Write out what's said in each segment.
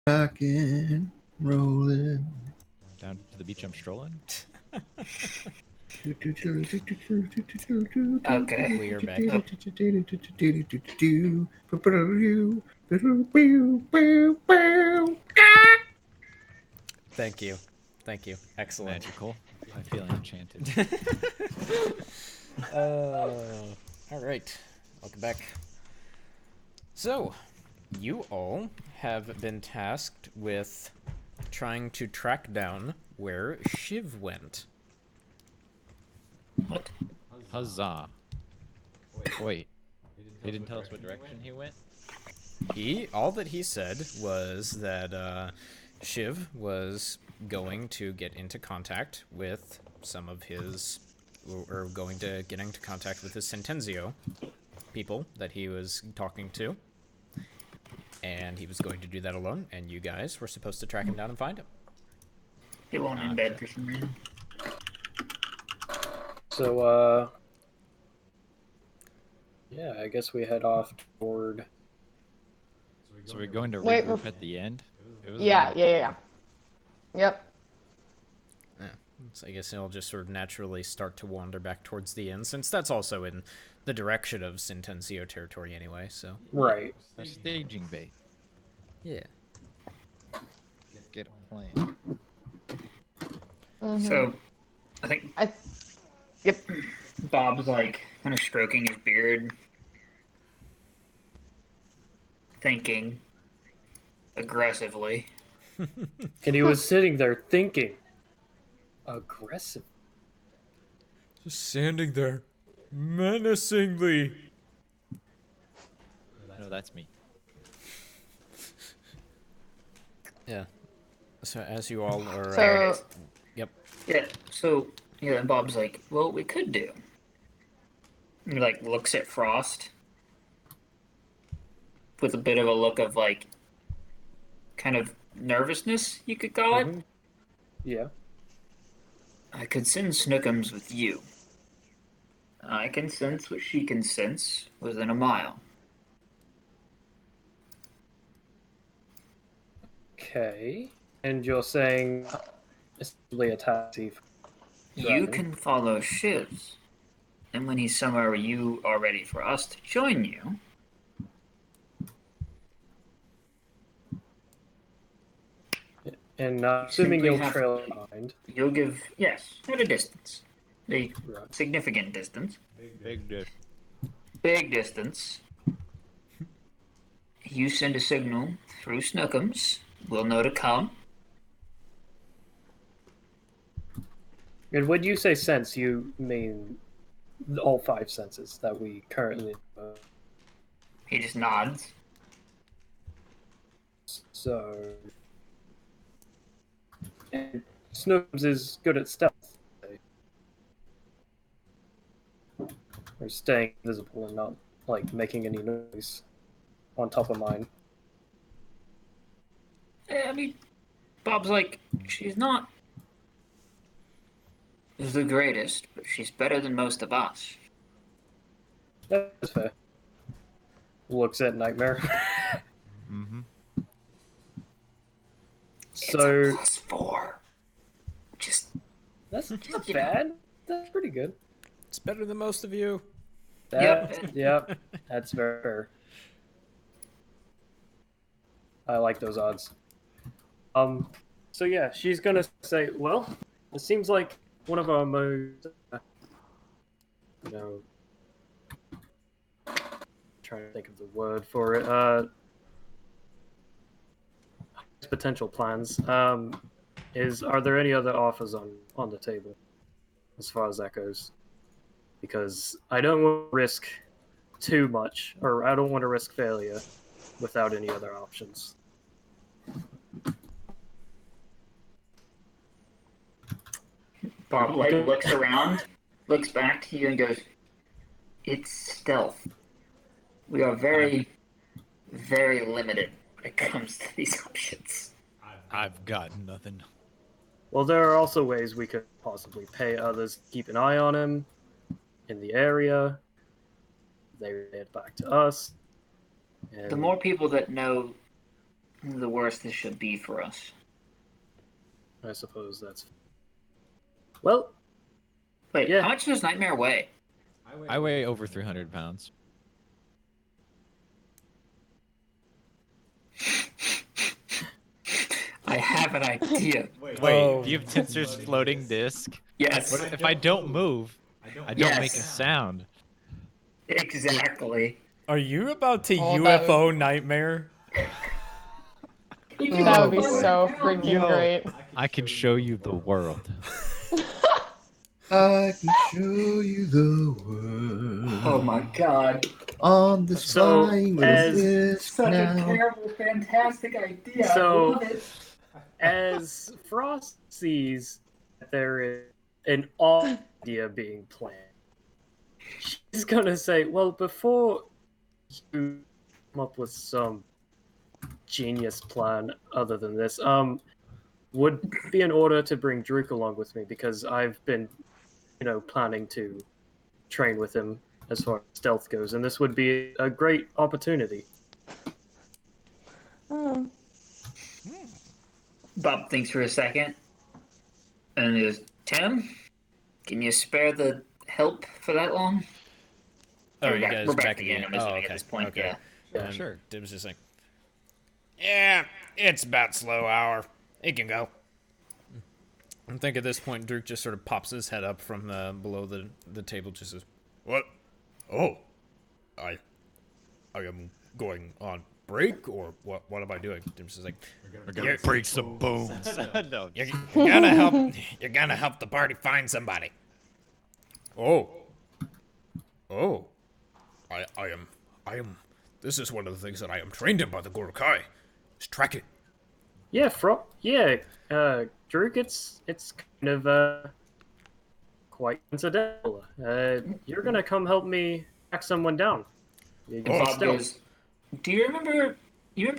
Rockin', rollin'. Down to the beach I'm strolling. Okay. We are back. Thank you. Thank you. Excellent. Magical. I feel enchanted. All right. Welcome back. So, you all have been tasked with trying to track down where Shiv went. What? Huzzah. Wait. He didn't tell us what direction he went? All that he said was that Shiv was going to get into contact with some of his, or going to get into contact with his Sentenzio people that he was talking to. And he was going to do that alone, and you guys were supposed to track him down and find him. He won't in bed for some reason. So, yeah, I guess we head off toward. So we're going to Wait, regroup at the end? Yeah. Yep. Yeah. So I guess he'll just sort of naturally start to wander back towards the inn, since that's also in the direction of Sentenzio territory anyway, so. Right. A staging bait. Yeah. Get a plan. So, I think Yep. Bob's like kind of stroking his beard, thinking aggressively. And he was sitting there thinking. Aggressive. Just standing there, menacingly. No, that's me. Yeah. So as you all are... There it So, is. Yep. Yeah, so, yeah, and Bob's like, well, what we could do. And he, like, looks at Frost with a bit of a look of, like, kind of nervousness, you could call it. Mhm. Yeah. I could send Snookums with you. I can sense what she can sense within a mile. Okay. And you're saying essentially a taxi. You can follow Shiv's. And when he's somewhere where you are ready for us to join you, And assuming Simply you'll have- trail behind. you'll give, yes, at a distance. A Right. significant distance. Big dish. Big distance. You send a signal through Snookums. We'll know to come. And when you say sense, you mean all 5 senses that we currently. He just nods. So. And Snookums is good at stealth. Or staying visible and not, like, making any noise on top of mine. I mean, Bob's like, she's not the greatest, but she's better than most of us. That's fair. Looks at Nightmare. Mm-hmm. So. It's a +4. Just That's not bad. That's pretty good. It's better than most of you. Yep, that's very fair. I like those odds. So yeah, she's gonna say, well, it seems like one of our most, trying to think of the word for it, potential plans, are there any other offers on the table, as far as that goes? Because I don't want to risk too much, or I don't want to risk failure without any other options. Bob like looks around, looks back to you, and goes, "It's stealth. We are very, very limited when it comes to these options." I've got nothing. Well, there are also ways we could possibly pay others to keep an eye on him in the area. They head back to us. And The more people that know the worse this should be for us. I suppose that's. Well, Wait, Yeah. how much does Nightmare weigh? I weigh over 300 pounds. I have an idea. Wait, Oh. do you have Tinser's floating disc? Yes, What if I don't move? I don't make a Yes. sound. exactly. Are you about to Oh, that UFO Nightmare? That would be so freaking Yo. great. I can show you the world. I can show you the world Oh my god. on this So, flying little as disc Such now. a terrible, fantastic idea. So- I love it. as Frost sees that there is an idea being planned, she's gonna say, "Well, before you come up with some genius plan other than this, would be in order to bring Druk along with me because I've been, planning to train with him as far as stealth goes, and this would be a great opportunity." Hmm. Bob thinks for a second, and he goes, Tim, can you spare the help for that long? Oh, We're you back- guys we're back back to the end, I'm assuming, at this point, Okay. yeah. And Sure. Dib's just like, yeah, it's about slow hour. He can go. I think at this point, Druk just sort of pops his head up from below the table, just says, "What? Oh, I am going on break, or what? What am I doing?" Dib's just like, We're gonna break some bones. No, You're gonna help. You're gonna help the party find somebody. Oh. I am. This is one of the things that I am trained in by the Gorokai. Is tracking. Yeah, Druk, it's kind of quite incidental. You're gonna come help me track someone down. You can Bob stealth. goes, do you remember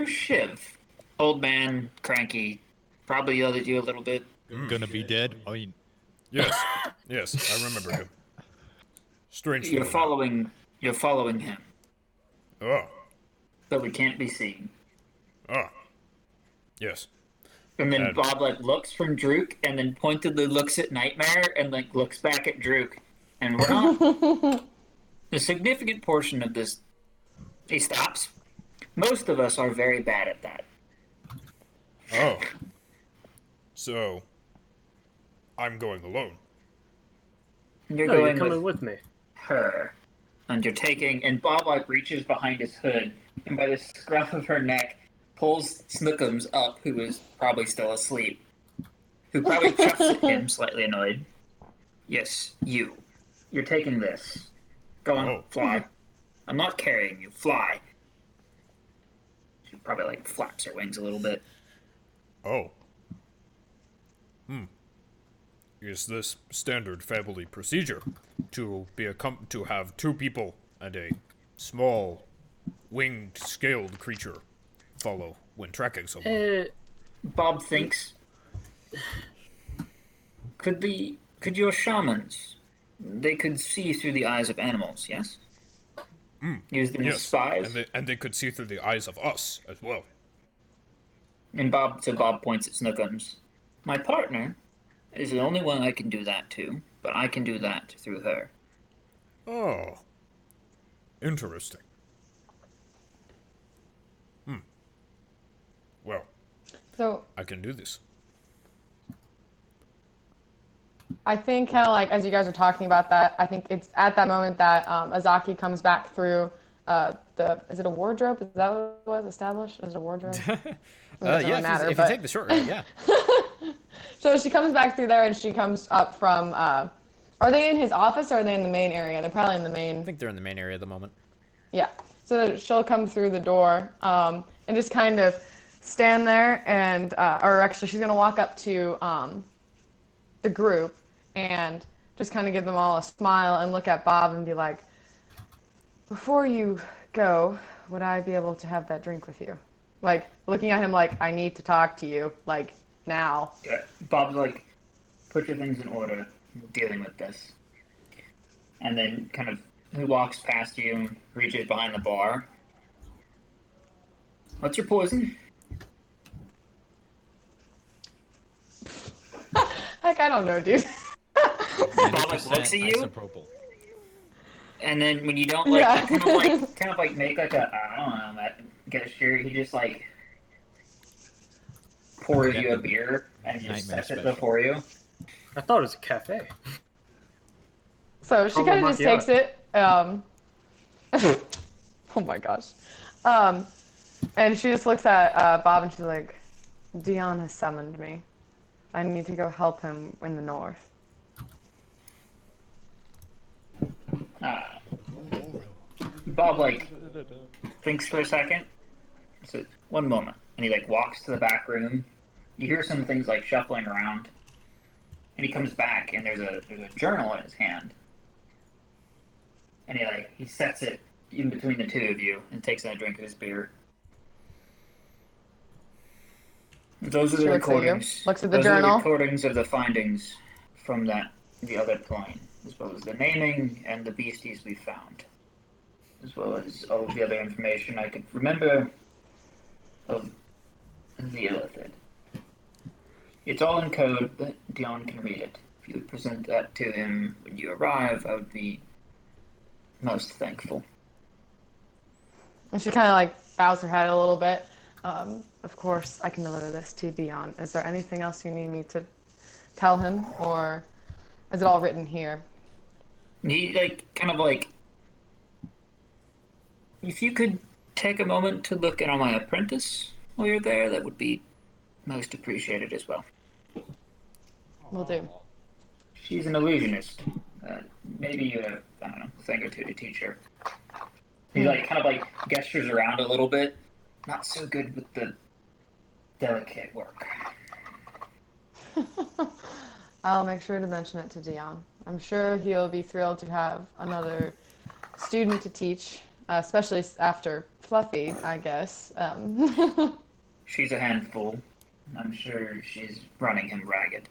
Shiv? Old man, cranky, probably yelled at you a little bit. gonna be dead. Oh, you... Yes. Yes, I remember him. Strange. You're fellow. following him, Oh. but we can't be seen. Ah. Yes. And then And- Bob looks from Druk and then pointedly looks at Nightmare and looks back at Druk. And we're not a significant portion of this. He stops. Most of us are very bad at that. Oh. So. I'm going alone. You're No, you're going coming with with me. her. And you're taking, and Bob reaches behind his hood and by the scruff of her neck pulls Snookums up, who is probably still asleep. Who probably chucks at him, slightly annoyed. Yes, you. You're taking this. Go on, Oh. fly. I'm not carrying you. Fly. She probably flaps her wings a little bit. Oh. Is this standard family procedure to to have two people and a small winged scaled creature follow when tracking someone? Bob thinks. Could your shamans? They could see through the eyes of animals. Yes. Use them as Yes, spies. and they could see through the eyes of us as well. And Bob points at Snookums. My partner is the only one I can do that to, but I can do that through her. Oh. Interesting. Well, So I can do this. I think kind of as you guys are talking about that, I think it's at that moment that Azaki comes back through is it a wardrobe? Is that what it was established? Is it a wardrobe? It doesn't really matter, if you but- take the short route, yeah. So she comes back through there and she comes up from, are they in his office or are they in the main area? They're probably in the I main, think they're in the main area at the moment. yeah. So she'll come through the door and just kind of stand there and, or actually she's going to walk up to the group and just kind of give them all a smile and look at Bob and be like, before you go, would I be able to have that drink with you? Looking at him I need to talk to you, now. Yeah. Bob's put your things in order. We're dealing with this. And then he walks past you and reaches behind the bar. What's your poison? I don't know, dude. Bob looks at you, Isopropyl. and then when you don't like, Yeah. kind of like make like a I don't know that gesture, he just like pours you a beer and just Nightmare sets it special. before you. I thought it was a cafe. So she kind of just takes it. Oh my gosh. And she just looks at Bob and she's like, Dion has summoned me. I need to go help him in the north. Bob like thinks for a second. So one moment, and he like walks to the back room. You hear some things like shuffling around, and he comes back, and there's a journal in his hand, and he sets it in between the two of you and takes a drink of his beer. Those are the She looks at you, recordings. looks at the Those are the journal. recordings of the findings from the other plane, as well as the naming and the beasties we found, as well as all of the other information I could remember of the illithid. It's all in code, but Dion can read it. If you would present that to him when you arrive, I would be most thankful. And she kind of like bows her head a little bit. Of course, I can deliver this to Dion. Is there anything else you need me to tell him, or is it all written here? He if you could take a moment to look in on my apprentice while you're there, that would be most appreciated as well. Will do. She's an illusionist. Maybe you have, I don't know, a thing or two to teach her. He gestures around a little bit. Not so good with the delicate work. I'll make sure to mention it to Dion. I'm sure he'll be thrilled to have another student to teach, especially after Fluffy, I guess. She's a handful. I'm sure she's running him ragged.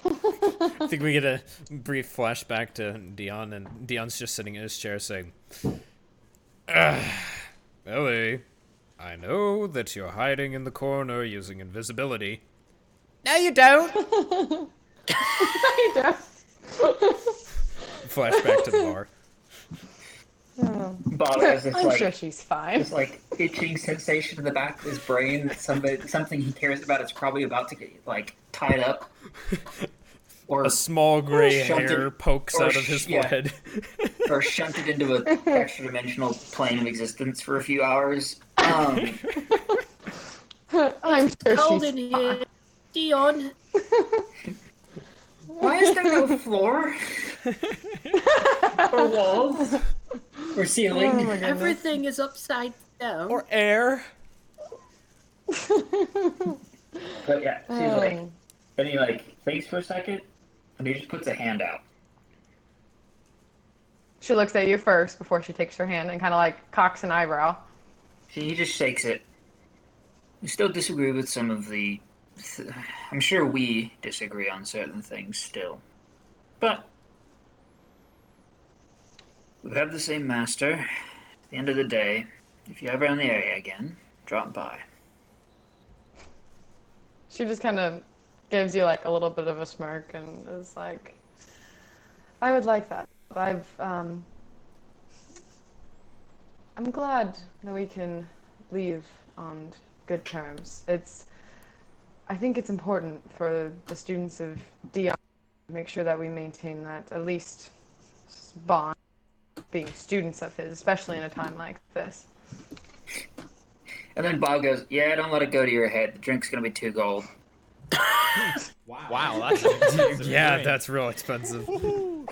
I think we get a brief flashback to Dion, and Dion's just sitting in his chair saying, Ellie, I know that you're hiding in the corner using invisibility. No, you don't! You don't. Flashback to the bar. Bob has this I'm sure she's fine. this itching sensation in the back of his brain that something he cares about is probably about to get tied up. Or A small gray shunted- hair pokes or out of his yeah. forehead. or shunted into an extra-dimensional plane of existence for a few hours. I'm sure Cold she's in here. Dion. Why is there no floor? or walls? Or ceiling? Oh my goodness. Everything is upside down. Or air. But yeah, she's then he thinks for a second, and he just puts a hand out. She looks at you first before she takes her hand and kind of cocks an eyebrow. He just shakes it. We still disagree with some of the... I'm sure we disagree on certain things still. But we have the same master. At the end of the day, if you're ever in the area again, drop by. She just kind of gives you a little bit of a smirk and is like, I would like that. I'm glad that we can leave on good terms. I think it's important for the students of Dion to make sure that we maintain that at least bond, being students of his, especially in a time like this. And then Bob goes, yeah, don't let it go to your head. The drink's gonna be 2 gold. Wow, that's Yeah, that's real expensive. And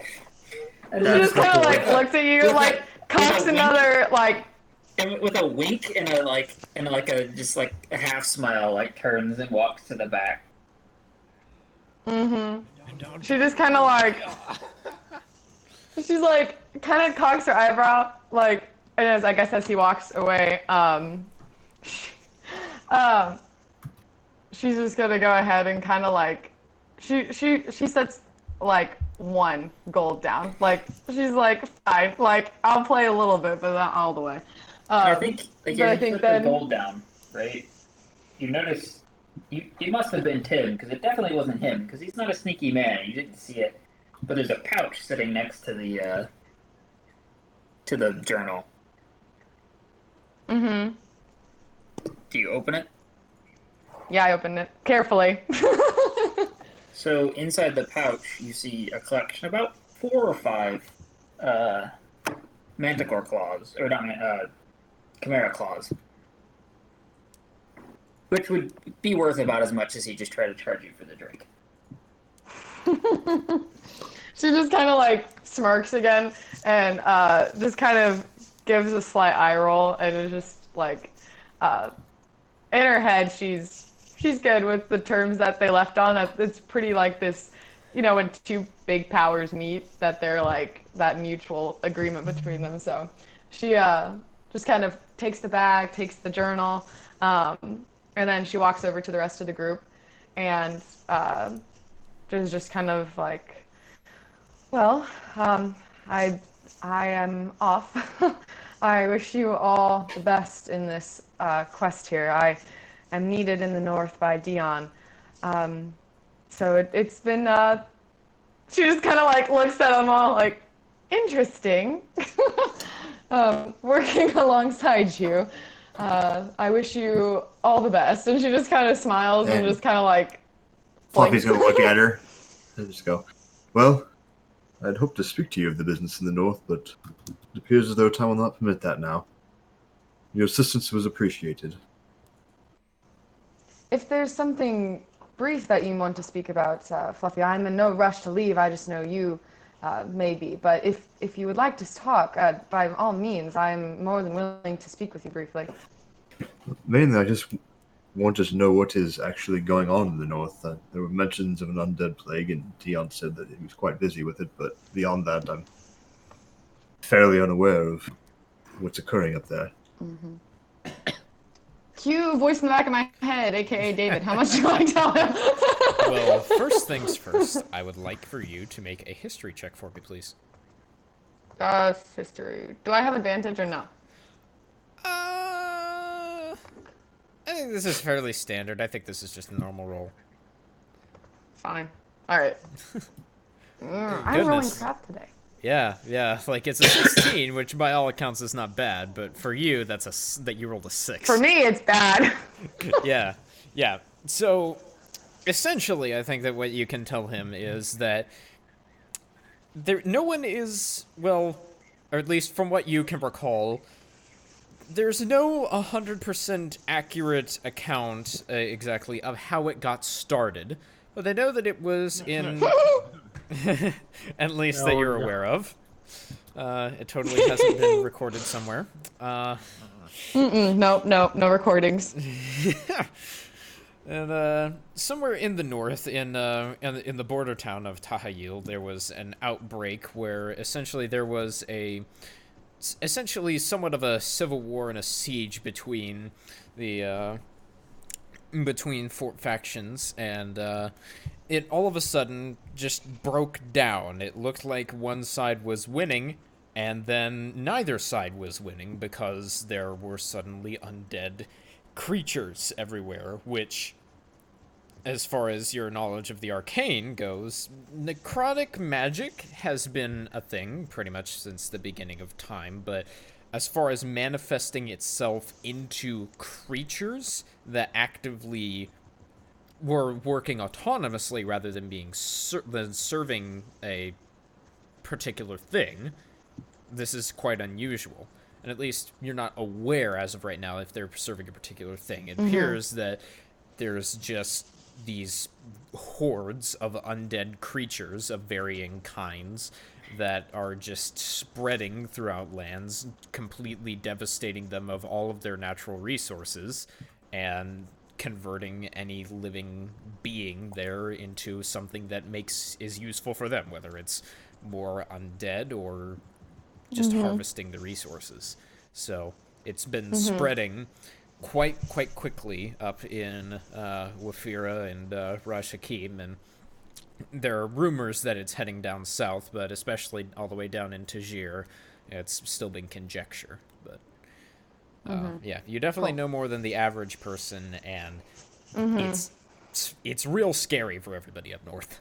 She then just kind of looks at you, cocks another, and with a wink and a half smile, turns and walks to the back. she just kind of she's kind of cocks her eyebrow, and I guess as he walks away, she's just gonna go ahead and kind of she sets 1 gold down. She's fine. I'll play a little bit, but not all the way. I think but I think put then the gold down, right? You notice You must have been Tim, because it definitely wasn't him, because he's not a sneaky man. You didn't see it. But there's a pouch sitting next to the journal. Mm-hmm. Do you open it? Yeah, I opened it carefully. So inside the pouch, you see a collection, about 4 or 5 manticore claws, or not, chimera claws, which would be worth about as much as he just tried to charge you for the drink. She just kind of like smirks again and just kind of gives a slight eye roll and is just like, in her head, she's good with the terms that they left on. It's pretty like this, when two big powers meet, that they're like that mutual agreement between them. So she just kind of takes the bag, takes the journal, and then she walks over to the rest of the group and is just kind of like, well, I am off. I wish you all the best in this quest here. I am needed in the north by Dion. So it's been, she just kind of like looks at them all like, interesting. Working alongside you. I wish you all the best. And she just kind of smiles and just kind of like, Fluffy's gonna look at her and just go, well, I'd hoped to speak to you of the business in the north, but it appears as though time will not permit that now. Your assistance was appreciated. If there's something brief that you want to speak about, Fluffy, I'm in no rush to leave. I just know you may be. But if you would like to talk, by all means, I'm more than willing to speak with you briefly. Mainly, I just wanted to know what is actually going on in the north. There were mentions of an undead plague, and Dion said that he was quite busy with it, but beyond that, I'm fairly unaware of what's occurring up there. Mm-hmm. Cue voice in the back of my head, aka David. How much do I tell him? Well, first things first, I would like for you to make a history check for me, please. History. Do I have advantage or no? I think this is fairly standard. I think this is just a normal roll. Fine. All right. I'm rolling crap today. Yeah, like it's a 16, which by all accounts is not bad, but for you, that you rolled a 6. For me, it's bad. Yeah. So, essentially, I think that what you can tell him is that no one is, well, or at least from what you can recall, there's no 100% accurate account exactly of how it got started, but they know that it was in... at least that you're aware of. It totally hasn't been recorded somewhere. Nope, no recordings. And somewhere in the north, in the border town of Tahayil, there was an outbreak where essentially there was essentially somewhat of a civil war and a siege between the between fort factions, and it all of a sudden just broke down. It looked like one side was winning, and then neither side was winning because there were suddenly undead creatures everywhere, which, as far as your knowledge of the arcane goes, necrotic magic has been a thing pretty much since the beginning of time, but as far as manifesting itself into creatures that actively were working autonomously rather than being serving a particular thing, this is quite unusual. And at least you're not aware as of right now if they're serving a particular thing. It appears that there's just these hordes of undead creatures of varying kinds that are just spreading throughout lands, completely devastating them of all of their natural resources, and converting any living being there into something that is useful for them, whether it's more undead or just harvesting the resources. So it's been spreading quite quickly up in Wafira and Rash Hakim, and there are rumors that it's heading down south, but especially all the way down into Tajir, it's still been conjecture. But yeah, you definitely know more than the average person, and it's real scary for everybody up north.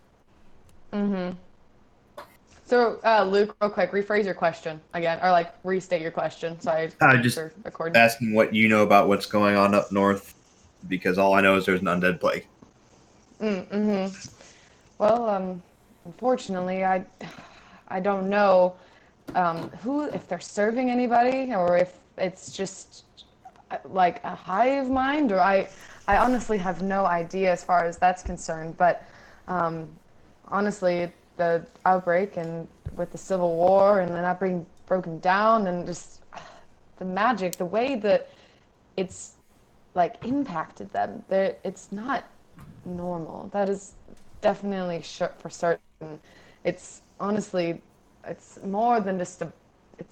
So, Luke, real quick, rephrase your question again, or like restate your question. Sorry, Just for recording. asking what you know about what's going on up north, because all I know is there's an undead plague. Well, unfortunately, I don't know if they're serving anybody or if it's just like a hive mind, or I honestly have no idea as far as that's concerned. But honestly, the outbreak and with the Civil War and then that being broken down and just the magic, the way that it's like impacted them, it's not normal. That is definitely for certain. It's honestly, it's more than just it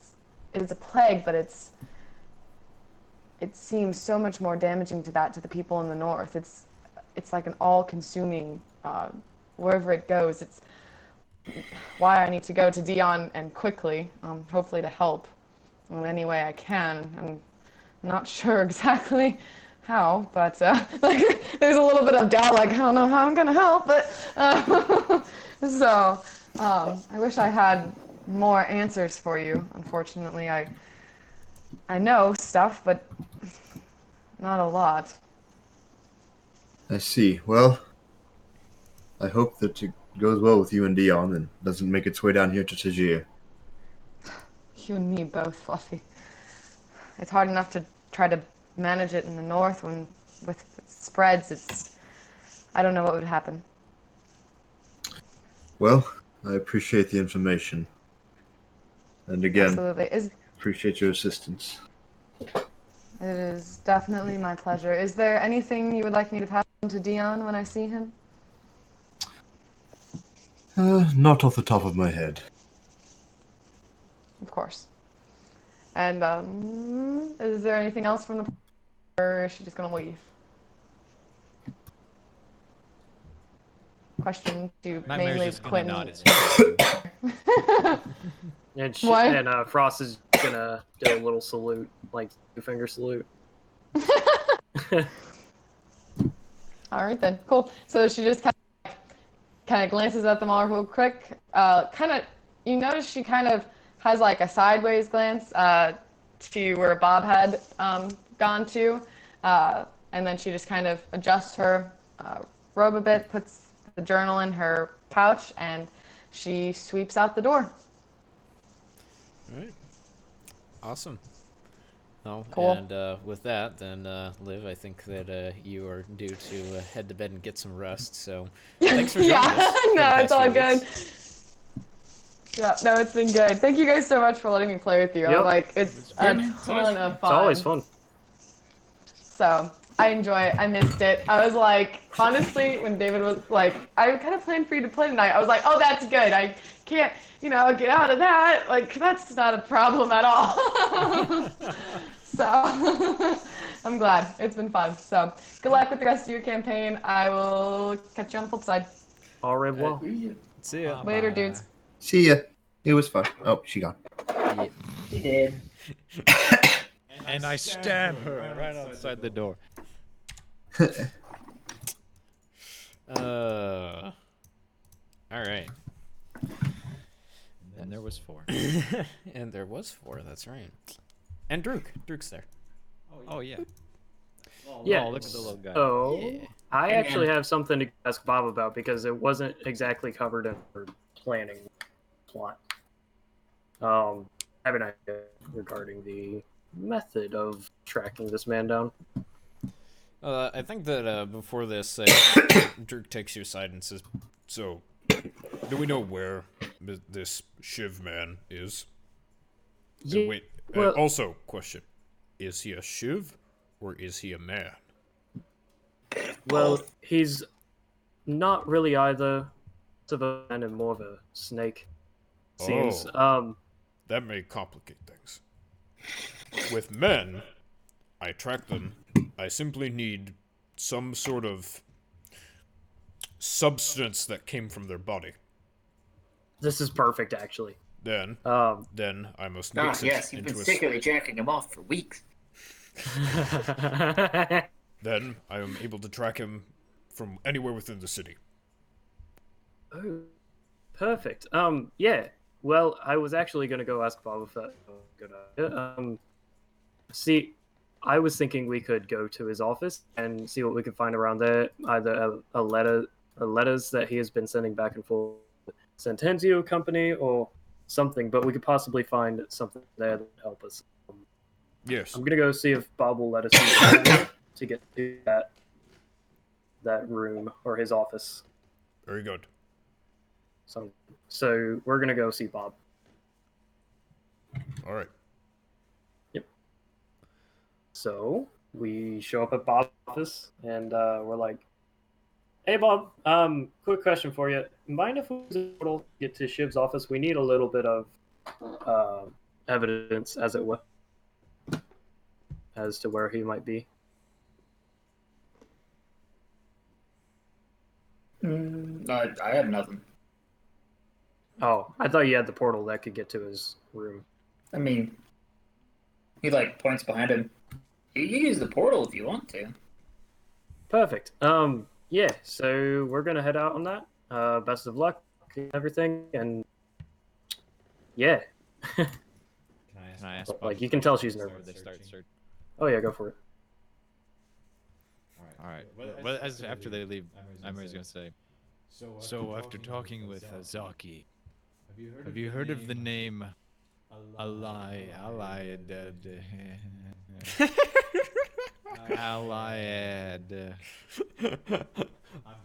is a plague, but it seems so much more damaging to the people in the north. It's like an all-consuming, wherever it goes. It's why I need to go to Dion and quickly, hopefully to help in any way I can. I'm not sure exactly how, but like there's a little bit of doubt, like I don't know how I'm gonna help, but so I wish I had more answers for you. Unfortunately, I know stuff, but not a lot. I see. Well, I hope that it goes well with you and Dion and doesn't make its way down here to Tajir. You and me both, Fluffy. It's hard enough to try to manage it in the north when with spreads. I don't know what would happen. Well, I appreciate the information. And again, Absolutely. appreciate your assistance. It is definitely my pleasure. Is there anything you would like me to pass on to Dion when I see him? Not off the top of my head. Of course. And is there anything else from the or is she just gonna leave? Question to Nightmare's mainly just gonna Quentin. nod his head. And Frost is gonna do a little salute, like 2-finger salute. All right then, cool. So she just kind of glances at them all real quick. You notice she kind of has like a sideways glance to where Bob had gone to, and then she just kind of adjusts her robe a bit, puts the journal in her pouch, and she sweeps out the door. All right. Awesome. Oh, Cool. and with that, then, Liv, I think that you are due to head to bed and get some rest. So, thanks for joining us. for the No, it's past all few good. weeks. Yeah, no, it's been good. Thank you guys so much for letting me play with you. Yep. It's a ton of fun. It's always fun. So I enjoy it. I missed it. I was like, honestly, when David was like, I kind of planned for you to play tonight. I was like, oh, that's good. I can't, get out of that. Like, that's not a problem at all. So I'm glad. It's been fun. So good luck with the rest of your campaign. I will catch you on the flip side. Au revoir. See ya. Later, dudes. See ya. It was fun. Oh, she gone. He did. And I stab her right outside the door. All right. And there was 4. And there was 4. That's right. And Druk's there. Oh yeah. Yeah. Oh, look at the little guy. So Yeah. I actually have something to ask Bob about because it wasn't exactly covered in our planning plot. I have an idea regarding the method of tracking this man down. I think that before this, Druk takes you aside and says, "So, do we know where this Shiv man is?" Yeah, Wait. well- Also, question: is he a Shiv or is he a man? Well, he's not really either. It's of a man and more of a snake. Seems. That may complicate things. With men, I track them. I simply need some sort of substance that came from their body. This is perfect, actually. Then Um, I must Ah, mix it yes, you've into been a secretly jacking him off for weeks. Then I am able to track him from anywhere within the city. Oh, perfect. Yeah. Well, I was actually going to go ask Bob if that was a good idea. See, I was thinking we could go to his office and see what we could find around there. Either letters that he has been sending back and forth to Sentenzio Company or something, but we could possibly find something there that would help us. Yes. I'm gonna go see if Bob will let us use to get to that room or his office. Very good. So we're gonna go see Bob. All right. Yep. So we show up at Bob's office and we're like, "Hey Bob, quick question for you. Mind if we use a portal to get to Shiv's office? We need a little bit of evidence, as it were, as to where he might be." I have nothing. Oh, I thought you had the portal that could get to his room. I mean, he like points behind him. You can use the portal if you want to. Perfect. Yeah, so we're gonna head out on that. Best of luck, everything, and yeah. Can I ask? Like, you can tell she's before nervous. they start searching? Oh yeah, go for it. All right. Well, as after they leave, Emery's gonna say. So after talking with Zaki, have you heard of the name Allied?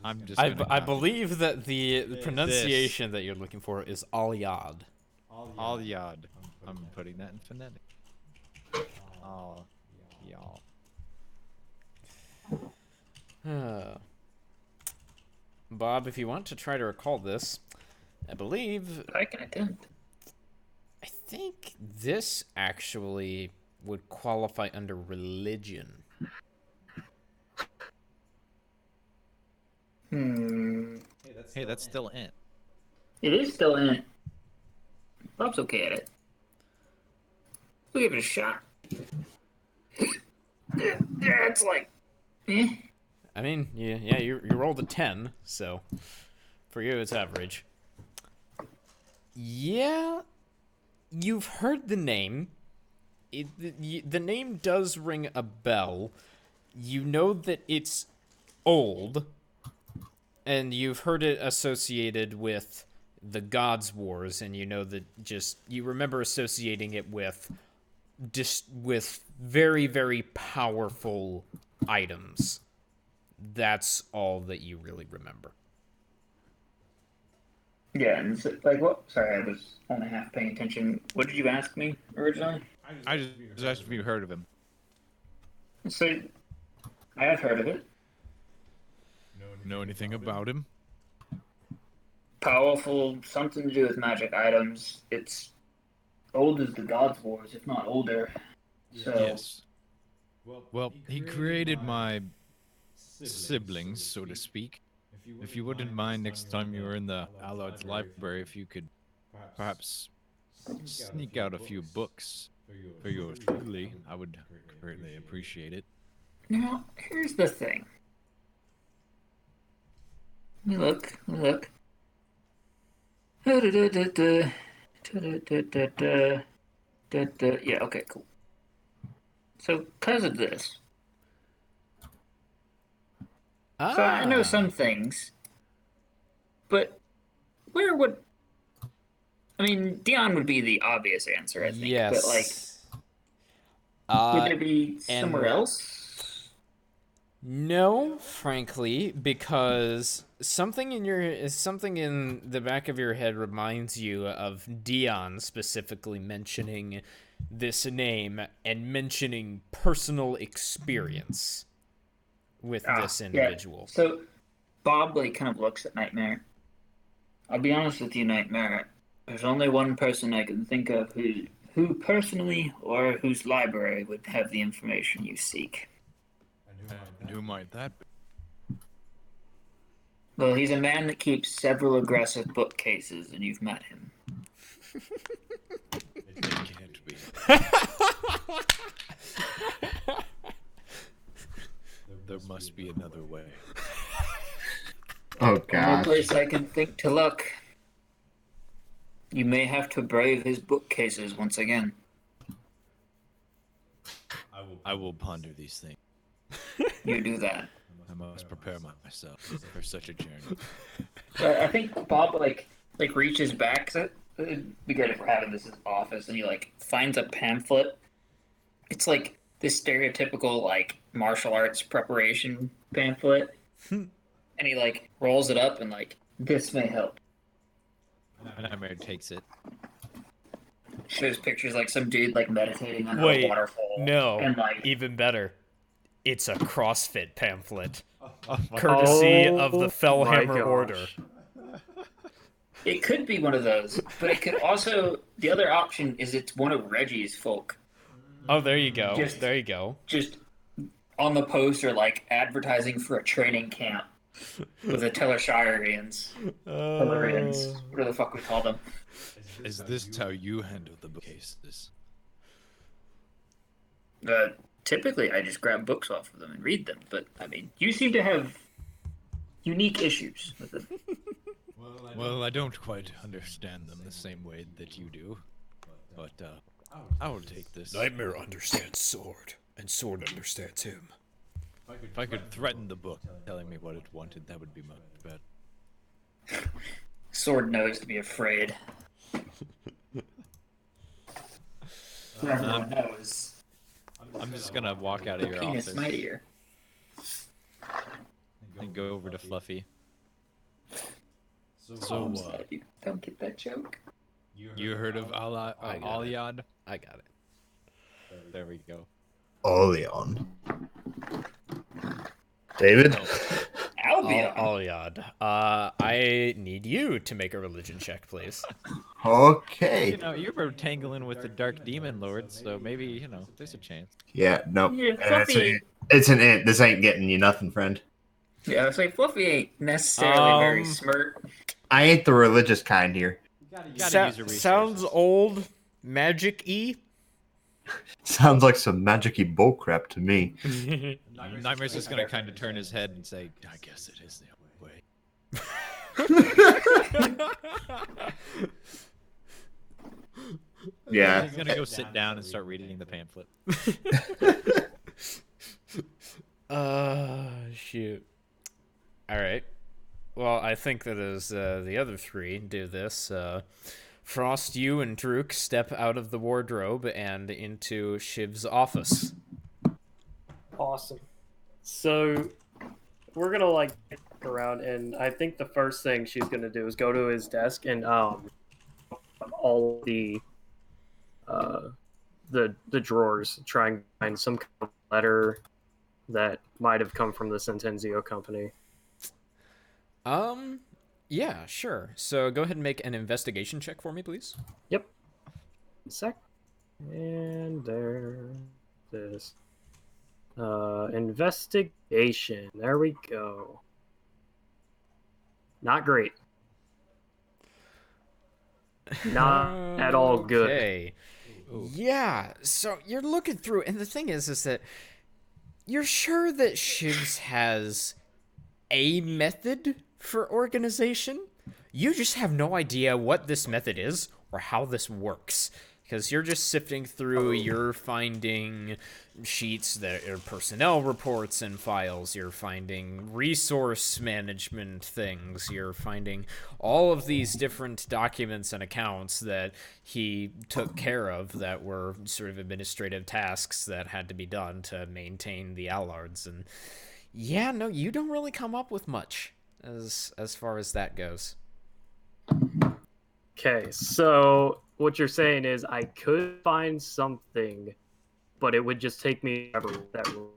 I'm just. I believe that the pronunciation that you're looking for is Al-Yad. Al-Yad. I'm putting that in phonetic. Y'all. Bob, if you want to try to recall this, I believe... I can attempt. I think this actually would qualify under religion. Hey, that's still in. It is still in it. Bob's okay at it. We'll give it a shot. Yeah, it's like, eh. I mean, you rolled a 10, so for you it's average. Yeah, you've heard the name. The name does ring a bell. You know that it's old, and you've heard it associated with the Gods' Wars, and you know that you remember associating it with very, very powerful items. That's all that you really remember. Yeah, and so, like, what? Sorry, I was only half paying attention. What did you ask me originally? I just asked if you heard of him. So, I have heard of it. Know anything about him? Powerful, something to do with magic items. It's old as the Gods' Wars, if not older. So, Yes. Well, he created my siblings, so to speak. If you wouldn't mind, next time you were in the Allard's library, if you could perhaps sneak out a few books for yours truly, I would greatly appreciate it. now, here's the thing. Let me look. Yeah, okay, cool. So, because of this, so I know some things, but where would... I mean, Dion would be the obvious answer, I think. Yes. But, like, would there be somewhere else? No, frankly, because something in the back of your head reminds you of Dion specifically mentioning this name and mentioning personal experience with this individual. Yeah. So Bob like kind of looks at Nightmare. I'll be honest with you, Nightmare. There's only one person I can think of who personally or whose library would have the information you seek. And who might that be? Well, he's a man that keeps several aggressive bookcases, and you've met him. It can't be. There must be another way. Oh Only god. place I can think to look. You may have to brave his bookcases once again. I will ponder these things. You do that. I must prepare myself for such a journey. But I think Bob like reaches back. So it'd be good if we're having this in his office, and he like finds a pamphlet. It's like this stereotypical like martial arts preparation pamphlet, and he like rolls it up and like this may help. Nightmare takes it. Shows pictures like some dude like meditating under Wait, a waterfall. no, and like even better. It's a CrossFit pamphlet, courtesy of the my Fellhammer gosh. Order. it could be one of those, but it could also the other option is it's one of Reggie's folk. Oh, there you go. Just- There you go. Just on the poster, like advertising for a training camp with the Teleshirians. Telerians, whatever the fuck we call them. Is this how you handle the bookcases? Typically, I just grab books off of them and read them, but I mean, you seem to have unique issues with them. Well, I don't quite understand them the same way that you do, but I will take this. Nightmare understands Sword, and Sword understands him. If I could threaten the book telling me what it wanted, that would be much better. Sword knows to be afraid. Everyone knows. I'm just gonna walk out of your Penis office mightier. and go over to Fluffy. Oh, So, I'm sad you don't get that joke. you heard of I got it. Aliad? I got it. There we go. Oleon. David? Albion. Aliad. I need you to make a religion check, please. Okay. You know, you were tangling with the Dark Demon Lord, so maybe, you know, there's a chance. Yeah, nope. Yeah, It's an int. This ain't getting you nothing, friend. Yeah, I was like, Fluffy ain't necessarily very Um, smart. I ain't the religious kind here. You gotta use your resources. Sounds old, magic-y. Sounds like some magic-y bullcrap to me. Nightmare's just gonna kind of turn his head and say, I guess it is the only way. Yeah. He's gonna go sit down and start reading the pamphlet. Shoot. All right. Well, I think that as the other three do this, Frost, you and Druk step out of the wardrobe and into Shiv's office. Awesome. So we're gonna like look around, and I think the first thing she's gonna do is go to his desk and all the drawers, try and find some kind of letter that might have come from the Sentenzio company. Yeah, sure. So go ahead and make an investigation check for me, please. Yep. Sec. And there it is. Investigation. There we go. Not great. Not at all good. Okay. Yeah, so you're looking through, and the thing is that you're sure that Shivs has a method for organization. You just have no idea what this method is or how this works. Because you're just sifting through, you're finding sheets that are personnel reports and files, you're finding resource management things, you're finding all of these different documents and accounts that he took care of that were sort of administrative tasks that had to be done to maintain the Allards. And yeah, no, you don't really come up with much as far as that goes. Okay, so what you're saying is I could find something, but it would just take me forever with that rule.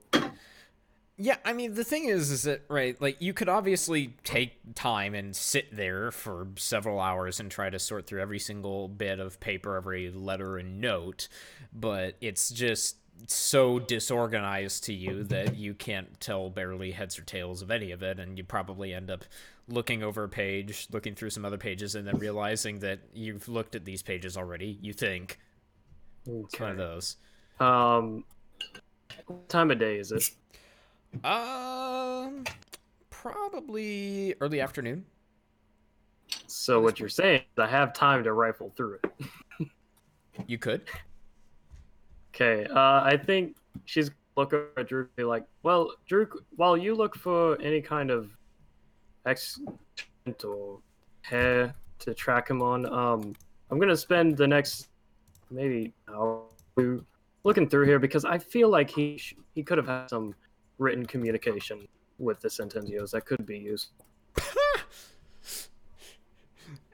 Yeah, I mean, the thing is that, right, like, you could obviously take time and sit there for several hours and try to sort through every single bit of paper, every letter and note, but it's just so disorganized to you that you can't tell barely heads or tails of any of it, and you probably end up looking over a page, looking through some other pages, and then realizing that you've looked at these pages already, you think. It's one of those. What time of day is it? Probably early afternoon. So what you're saying is I have time to rifle through it. You could. Okay, I think she's look over at Drew and be like, well, Drew, while you look for any kind of accident or hair to track him on, I'm gonna spend the next maybe hour or two looking through here because I feel like he could have had some written communication with the Centennials that could be used.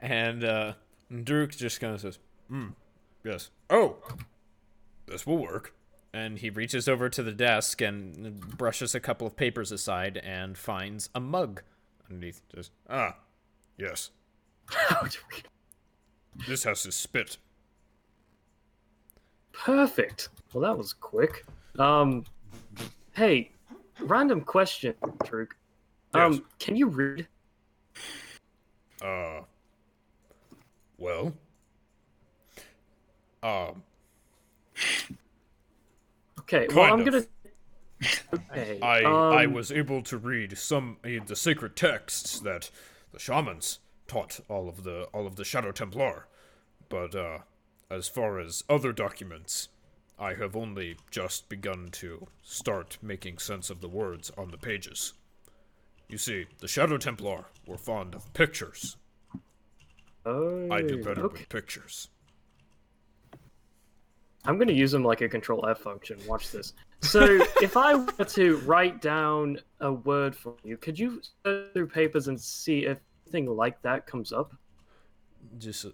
And Druk just kind of says, yes. Oh, this will work. And he reaches over to the desk and brushes a couple of papers aside and finds a mug underneath. Just, Yes. This has his spit. Perfect. Well, that was quick. Hey, random question, Druk. Yes. Can you read? Well. Okay, well, I'm Kind gonna. of. Okay. I was able to read some the sacred texts that the shamans taught all of the Shadow Templar, but as far as other documents, I have only just begun to start making sense of the words on the pages. You see, the Shadow Templar were fond of pictures. Oh, I do better okay. with pictures. I'm gonna use them like a Control F function. Watch this. So, if I were to write down a word for you, could you go through papers and see if anything like that comes up? Just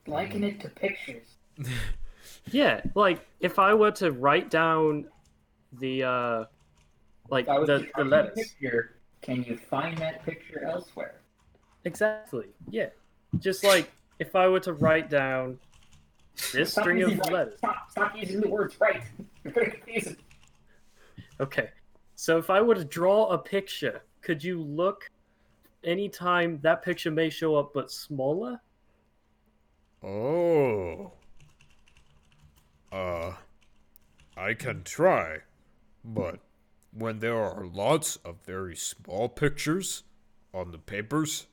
Liken it to pictures. Yeah, like if I were to write down the like If I was to the draw you a letters. picture, can you find that picture elsewhere? Exactly. Yeah. Just like if I were to write down this Stop string using of right. letters. Stop using the words right. You're very confusing. Okay. So if I were to draw a picture, could you look anytime that picture may show up but smaller? Oh. I can try, but when there are lots of very small pictures on the papers,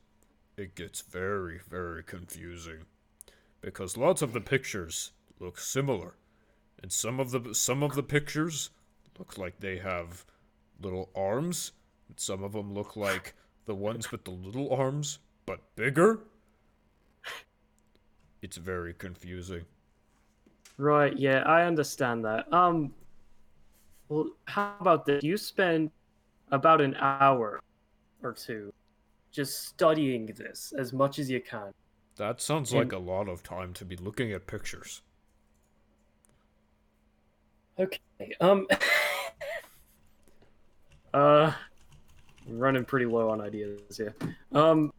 it gets very, very confusing. Because lots of the pictures look similar, and some of the pictures look like they have little arms, and some of them look like the ones with the little arms, but bigger. It's very confusing. Right, yeah, I understand that. Well, how about this? You spend about an hour or two just studying this as much as you can. That sounds like a lot of time to be looking at pictures. Okay. Running pretty low on ideas here. You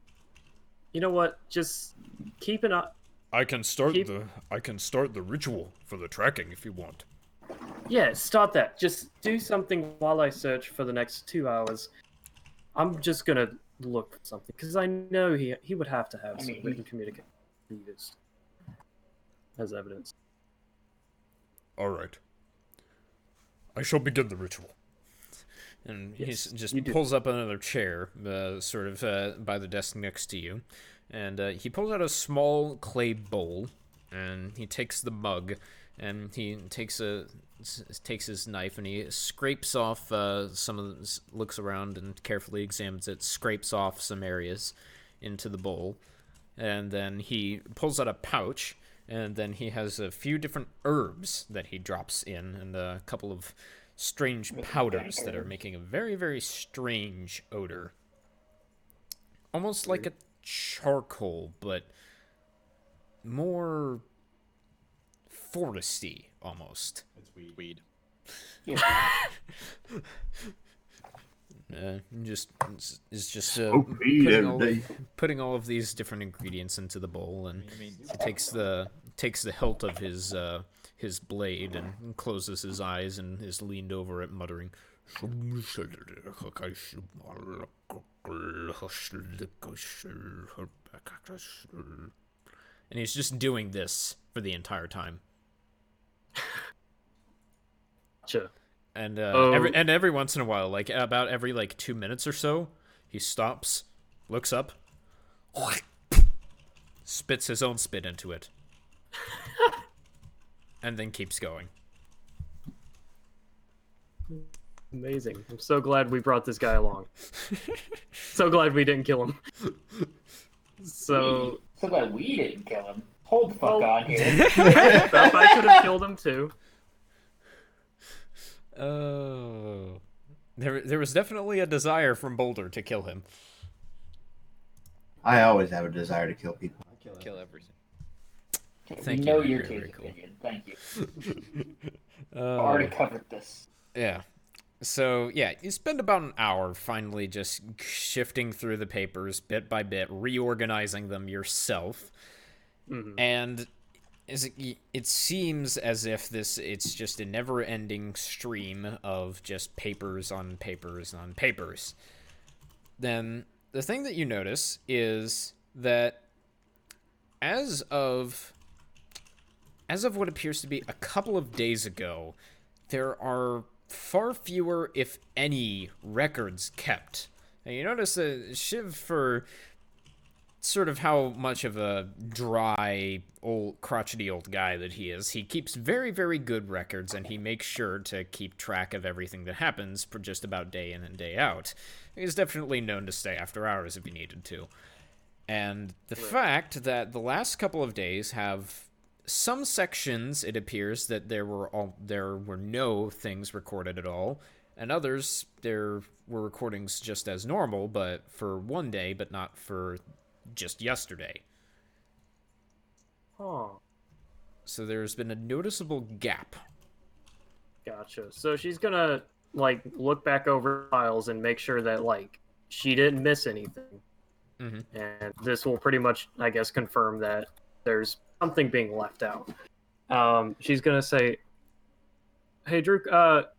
know what? Just keep an eye. I can start the ritual for the tracking if you want. Yeah, start that. Just do something while I search for the next 2 hours. I'm just gonna look for something because I know he would have to have some written communication used as evidence. All right. I shall begin the ritual. And Yes, he just you do. pulls up another chair, sort of by the desk next to you, and he pulls out a small clay bowl, and he takes the mug, and he takes his knife and he scrapes off some of the, looks around and carefully examines it, scrapes off some areas into the bowl, and then he pulls out a pouch, and then he has a few different herbs that he drops in, and a couple of strange powders that are making a very, very strange odor. Almost like a charcoal, but more foresty, almost. It's weed. Just weed putting every putting all of these different ingredients into the bowl, and he takes the hilt of his blade and closes his eyes and is leaned over it, muttering. And he's just doing this for the entire time. Gotcha. And Oh. every once in a while, like about every like 2 minutes or so, he stops, looks up, spits his own spit into it, and then keeps going. Amazing. I'm so glad we brought this guy along. So glad we didn't kill him. So glad we didn't kill him. Hold the fuck Well- on here. I could have killed him too. Oh, there was definitely a desire from Boulder to kill him. I always have a desire to kill people. Kill everything. Thank we you, know very, your very take cool. opinion. Thank you. Uh, Already covered this. Yeah. So, yeah, you spend about an hour finally just shifting through the papers bit by bit, reorganizing them yourself. Mhm. And it seems as if it's just a never-ending stream of just papers on papers on papers. Then the thing that you notice is that as of what appears to be a couple of days ago, there are far fewer, if any, records kept. And you notice that Shiv, for sort of how much of a dry, old, crotchety old guy that he is, he keeps very, very good records, and he makes sure to keep track of everything that happens for just about day in and day out. He's definitely known to stay after hours if he needed to. And the fact that the last couple of days have some sections, it appears that there were no things recorded at all, and others there were recordings just as normal, but for one day, but not for just yesterday. Huh. So there's been a noticeable gap. Gotcha. So she's gonna like look back over files and make sure that like she didn't miss anything. Mhm. And this will pretty much, I guess, confirm that there's something being left out. She's gonna say, "Hey, Drew,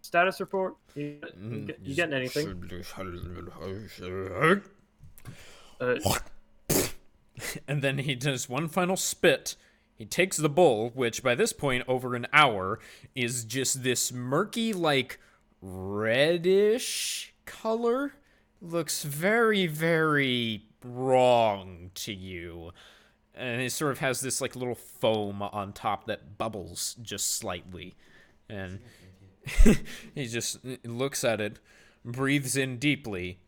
status report. You getting anything?" And then he does one final spit. He takes the bowl, which by this point, over an hour, is just this murky, like, reddish color. Looks very, very wrong to you. And it sort of has this, like, little foam on top that bubbles just slightly. And he just looks at it, breathes in deeply,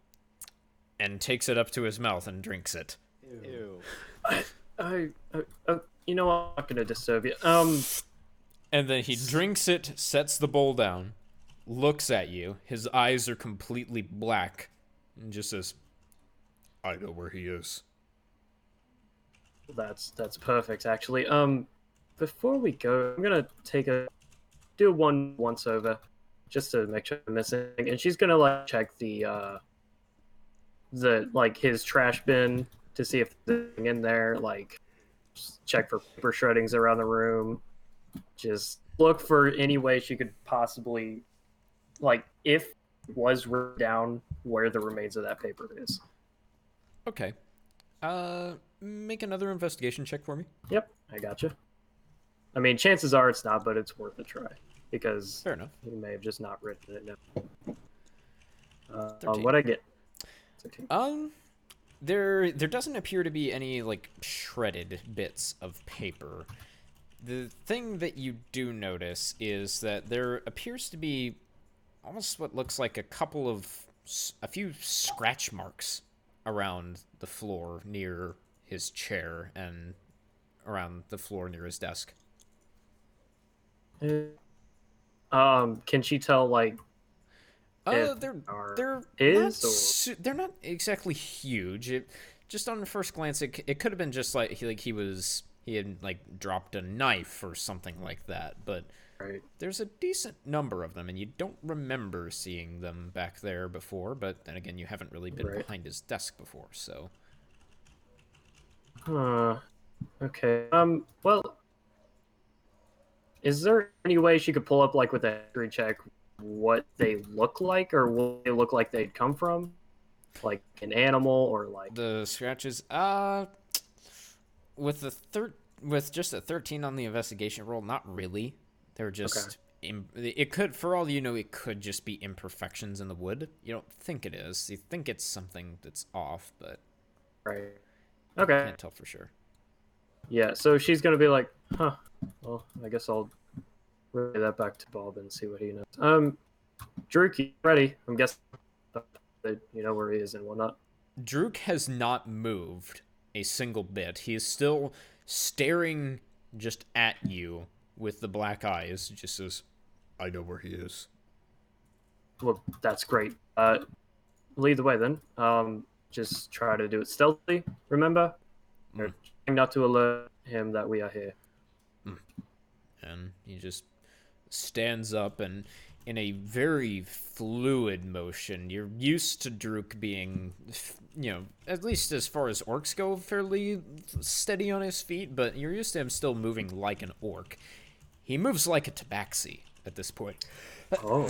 and takes it up to his mouth and drinks it. Ew. You know what? I'm not gonna disturb you. And then he drinks it, sets the bowl down, looks at you. His eyes are completely black, and just says, I know where he is. That's perfect, actually. Before we go, I'm gonna do one once over, just to make sure I'm missing. And she's gonna like check the like his trash bin to see if there's anything in there. Like, just check for paper shreddings around the room. Just look for any way she could possibly, like, if it was written down where the remains of that paper is. okay. Make another investigation check for me. Yep, I gotcha. I mean, chances are it's not, but it's worth a try because Fair enough. he may have just not written it down. 13. What'd I get? 13. There doesn't appear to be any, like, shredded bits of paper. The thing that you do notice is that there appears to be almost what looks like a few scratch marks around the floor near his chair and around the floor near his desk. Can she tell, like, if They're is, they're not exactly huge. Just on the first glance, it could have been just like he had like dropped a knife or something like that. But right? there's a decent number of them, and you don't remember seeing them back there before. But then again, you haven't really been Right. behind his desk before, so. Okay. Well, is there any way she could pull up, like, with a history check, what they look like, or what they look like they'd come from, like an animal, or like? The scratches, with the with just a 13 on the investigation roll, not really. They're just it could, for all you know, it could just be imperfections in the wood. You don't think it is. You think it's something that's off, but Right. Okay. can't tell for sure. Yeah, so she's gonna be like, huh. Well, I guess I'll relay that back to Bob and see what he knows. Druk, you ready? I'm guessing that you know where he is and whatnot. Druk has not moved a single bit. He is still staring just at you with the black eyes, just says, I know where he is. Well, that's great. Lead the way then. Just try to do it stealthily, remember? Mm. Not to alert him that we are here. And he just stands up, and in a very fluid motion, you're used to Druk being, you know, at least as far as orcs go, fairly steady on his feet, but you're used to him still moving like an orc. He moves like a tabaxi at this point. Oh.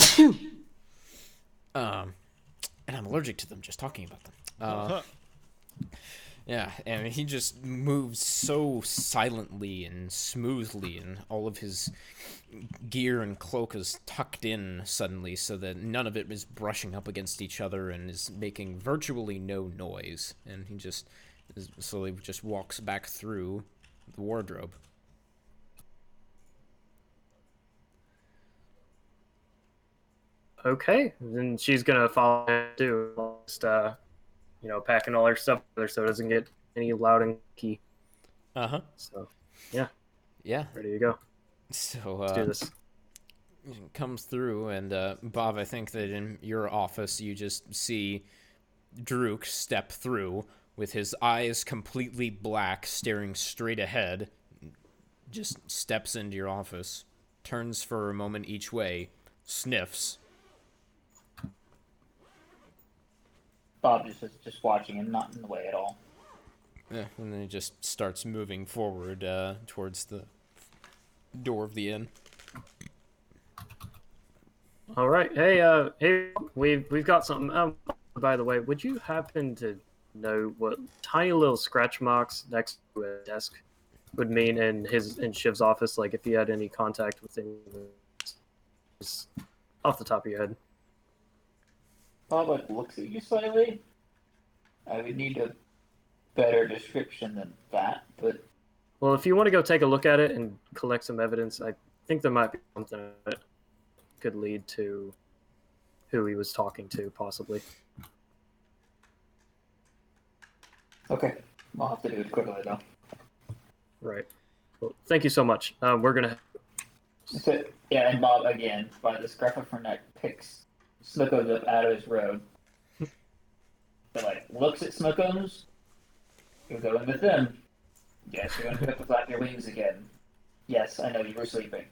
And I'm allergic to them just talking about them. Yeah, and he just moves so silently and smoothly, and all of his gear and cloak is tucked in suddenly so that none of it is brushing up against each other and is making virtually no noise. And he just slowly just walks back through the wardrobe. Okay, then she's gonna follow him too. Just, packing all her stuff together so it doesn't get any loud and key. Uh-huh. So, yeah, Yeah. ready to go. So, Let's do this. comes through, and Bob, I think that in your office you just see Druk step through with his eyes completely black, staring straight ahead, just steps into your office, turns for a moment each way, sniffs. Bob is just watching him, not in the way at all. Yeah, and then he just starts moving forward towards the door of the inn. All right, hey, we've got something. By the way, would you happen to know what tiny little scratch marks next to a desk would mean in Shiv's office? Like if he had any contact with him, just off the top of your head. Bob looks at you slightly. I would need a better description than that, but Well, if you want to go take a look at it and collect some evidence, I think there might be something that could lead to who he was talking to, possibly. okay. I'll have to do it quickly though. Right. Well, thank you so much. We're gonna. So, yeah, and Bob again, by the scruff of her neck, picks Snookos up out of his road. But looks at Snookos. You're going with them. Yes, you're going to pick up flap your wings again. Yes, I know you were sleeping.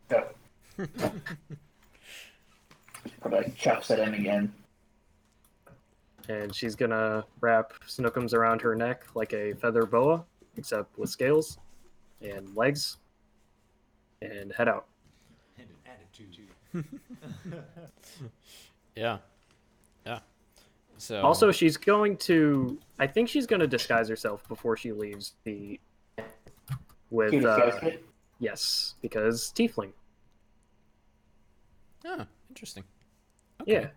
Go. Probably chuffs at him again. And she's gonna wrap Snookums around her neck like a feather boa, except with scales and legs, and head out. And an attitude. Yeah. Yeah. So Also, she's going to. I think she's going to disguise herself before she leaves the. With You disguised it? yes, because tiefling. Oh, interesting. Okay. Yeah,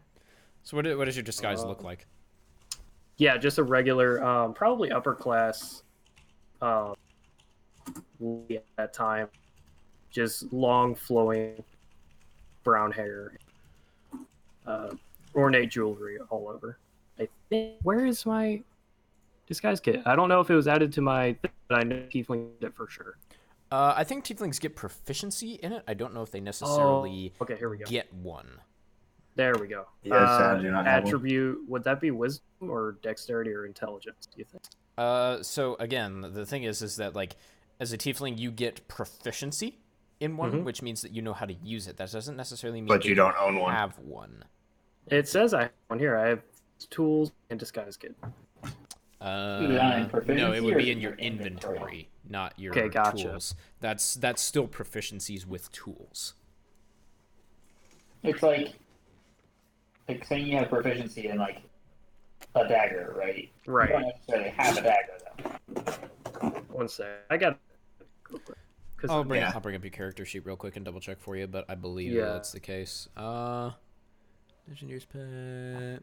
So what does your disguise look like? yeah, just a regular, probably upper class. At that time, just long flowing brown hair, ornate jewelry all over. I think. Where is my disguise kit? I don't know if it was added to my, but I know tiefling did it for sure. I think tieflings get proficiency in it. I don't know if they necessarily Okay, here we go. get one. There we go. Yes, I do not have one. attribute. Would that be wisdom or dexterity or intelligence? Do you think? So again, the thing is that as a tiefling, you get proficiency in one, which means that you know how to use it. That doesn't necessarily mean But that you don't own one. have one. It says I have one here. I have tools and disguise kit. in proficiency No, it would or be in in your your inventory? inventory, not your Okay, gotcha. tools. That's still proficiencies with tools. It's like saying you have proficiency in a dagger, right? You Right. don't necessarily have a dagger though. One sec. I got real quick. 'Cause I'll bring Yeah. I'll bring up your character sheet real quick and double check for you, but I believe Yeah. that's the case. Engineer's pet.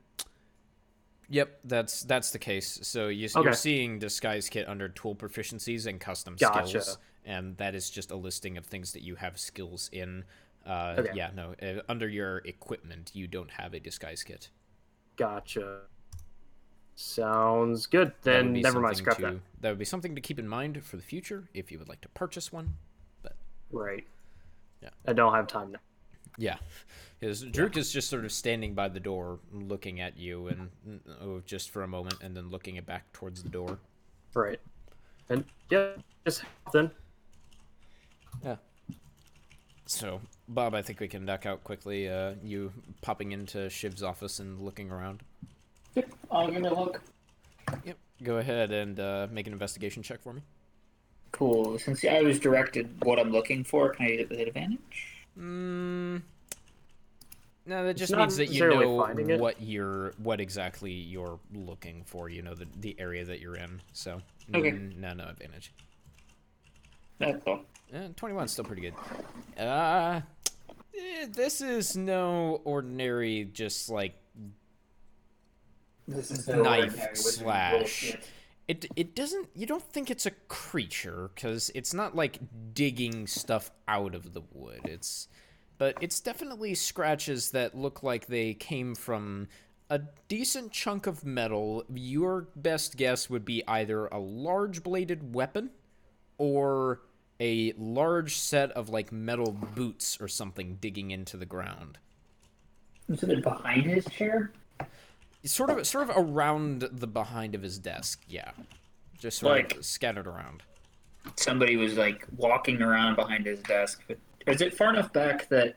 Yep, that's the case. So you're Okay. seeing disguise kit under tool proficiencies and custom Gotcha. skills, and that is just a listing of things that you have skills in. Okay. Yeah, no, under your equipment, you don't have a disguise kit. Gotcha. Sounds good. That would Then be never mind. something Scrap that. That would be something to keep in mind for the future if you would like to purchase one. Right. Yeah. I don't have time now. Yeah, because Druk is just sort of standing by the door, looking at you, and just for a moment, and then looking it back towards the door. Right. And yeah, just then. Yeah. So, Bob, I think we can duck out quickly. You popping into Shiv's office and looking around. Yep, I'll give it a look. Yep. Go ahead and make an investigation check for me. Cool. Since I was directed what I'm looking for, can I use it with advantage? No, that just not means that you necessarily know finding it. what exactly you're looking for. You know the area that you're in. So, Okay. no advantage. That's all. 21's still pretty good. This is no ordinary, just like This is knife slash. It doesn't. You don't think it's a creature because it's not like digging stuff out of the wood. But it's definitely scratches that look like they came from a decent chunk of metal. Your best guess would be either a large bladed weapon or a large set of like metal boots or something digging into the ground. Is it behind his chair? Sort of around the behind of his desk, yeah. Just sort of scattered around. Somebody was like walking around behind his desk, but is it far enough back that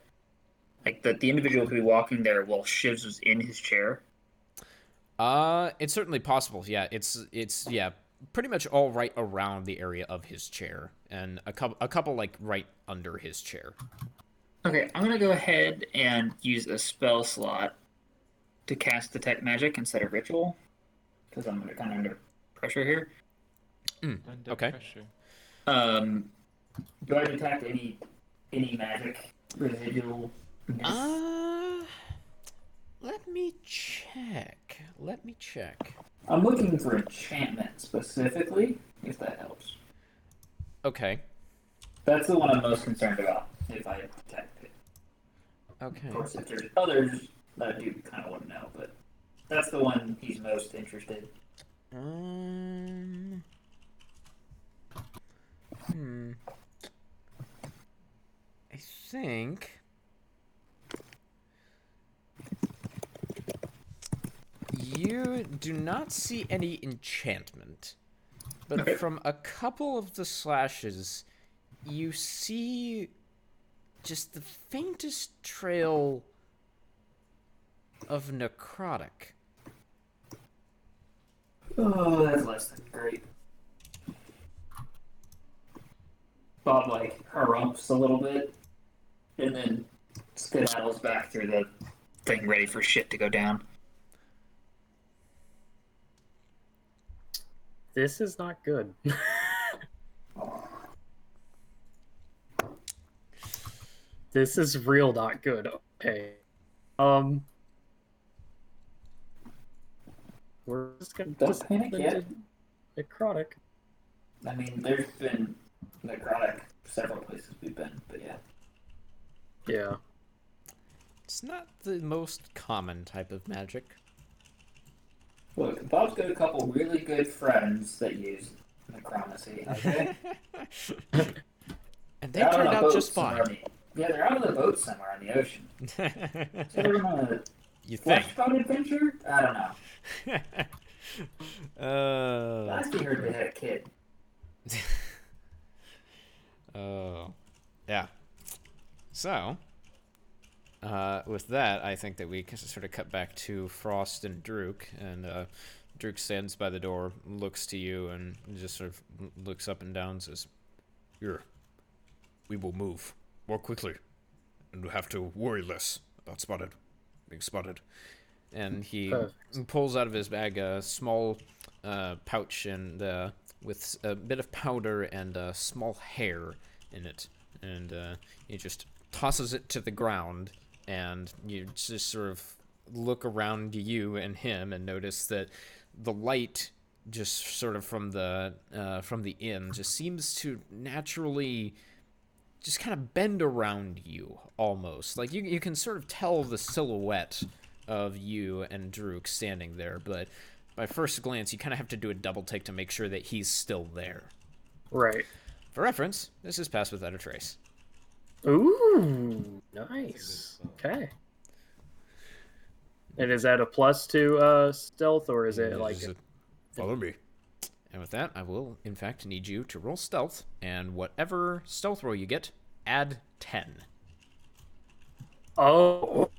that the individual could be walking there while Shivs was in his chair? It's certainly possible. Yeah, it's yeah, pretty much all right around the area of his chair, and a couple like right under his chair. Okay, I'm gonna go ahead and use a spell slot to cast Detect Magic instead of Ritual, because I'm kind of under pressure here. Under Okay. pressure. Do I detect any magic residual? Let me check. I'm looking for enchantment specifically, if that helps. Okay. That's the one I'm most concerned about, if I detect it. Okay. Of course, if there's others that I do kind of want to know, but that's the one he's most interested. I think you do not see any enchantment, but Okay. from a couple of the slashes, you see just the faintest trail of necrotic. Oh, that's less than great. Bob harumphs a little bit, and then skedaddles back through the thing, ready for shit to go down. This is not good. This is real not good. Okay. We're just gonna Don't panic yet. necrotic. I mean, there's been necrotic several places we've been, but yeah. Yeah. It's not the most common type of magic. Look, Bob's got a couple really good friends that use necromancy, okay? And they They're turned on a out boat just somewhere fine. yeah, they're out on the boat somewhere on the ocean. So they're on a You think? flesh boat adventure? I don't know. uh, Last we heard they had a kid. Oh, yeah. So, with that, I think that we can sort of cut back to Frost and Druk, and Druk stands by the door, looks to you, and just sort of looks up and down, and says, Here. We will move more quickly, and have to worry less about being spotted. and he Perfect. pulls out of his bag a small pouch and with a bit of powder and a small hair in it, and he just tosses it to the ground, and you just sort of look around you and him and notice that the light just sort of from the inn just seems to naturally just kind of bend around you almost. Like you can sort of tell the silhouette of you and Druk standing there, but by first glance you kind of have to do a double take to make sure that he's still there. Right. For reference, this is passed without a trace. Ooh, nice. Okay. And is that a plus to stealth, or is it like Follow me. And with that, I will, in fact, need you to roll stealth, and whatever stealth roll you get, add 10. Oh,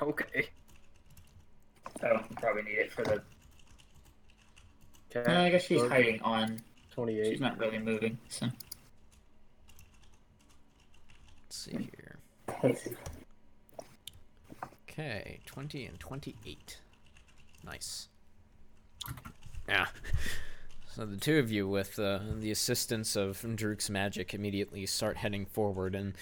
okay. I'll probably need it for the... Okay. I guess she's hiding on... 28. She's not really moving, so... Let's see here. Okay, 20 and 28. Nice. Yeah. So the two of you, with the assistance of Druk's magic, immediately start heading forward, and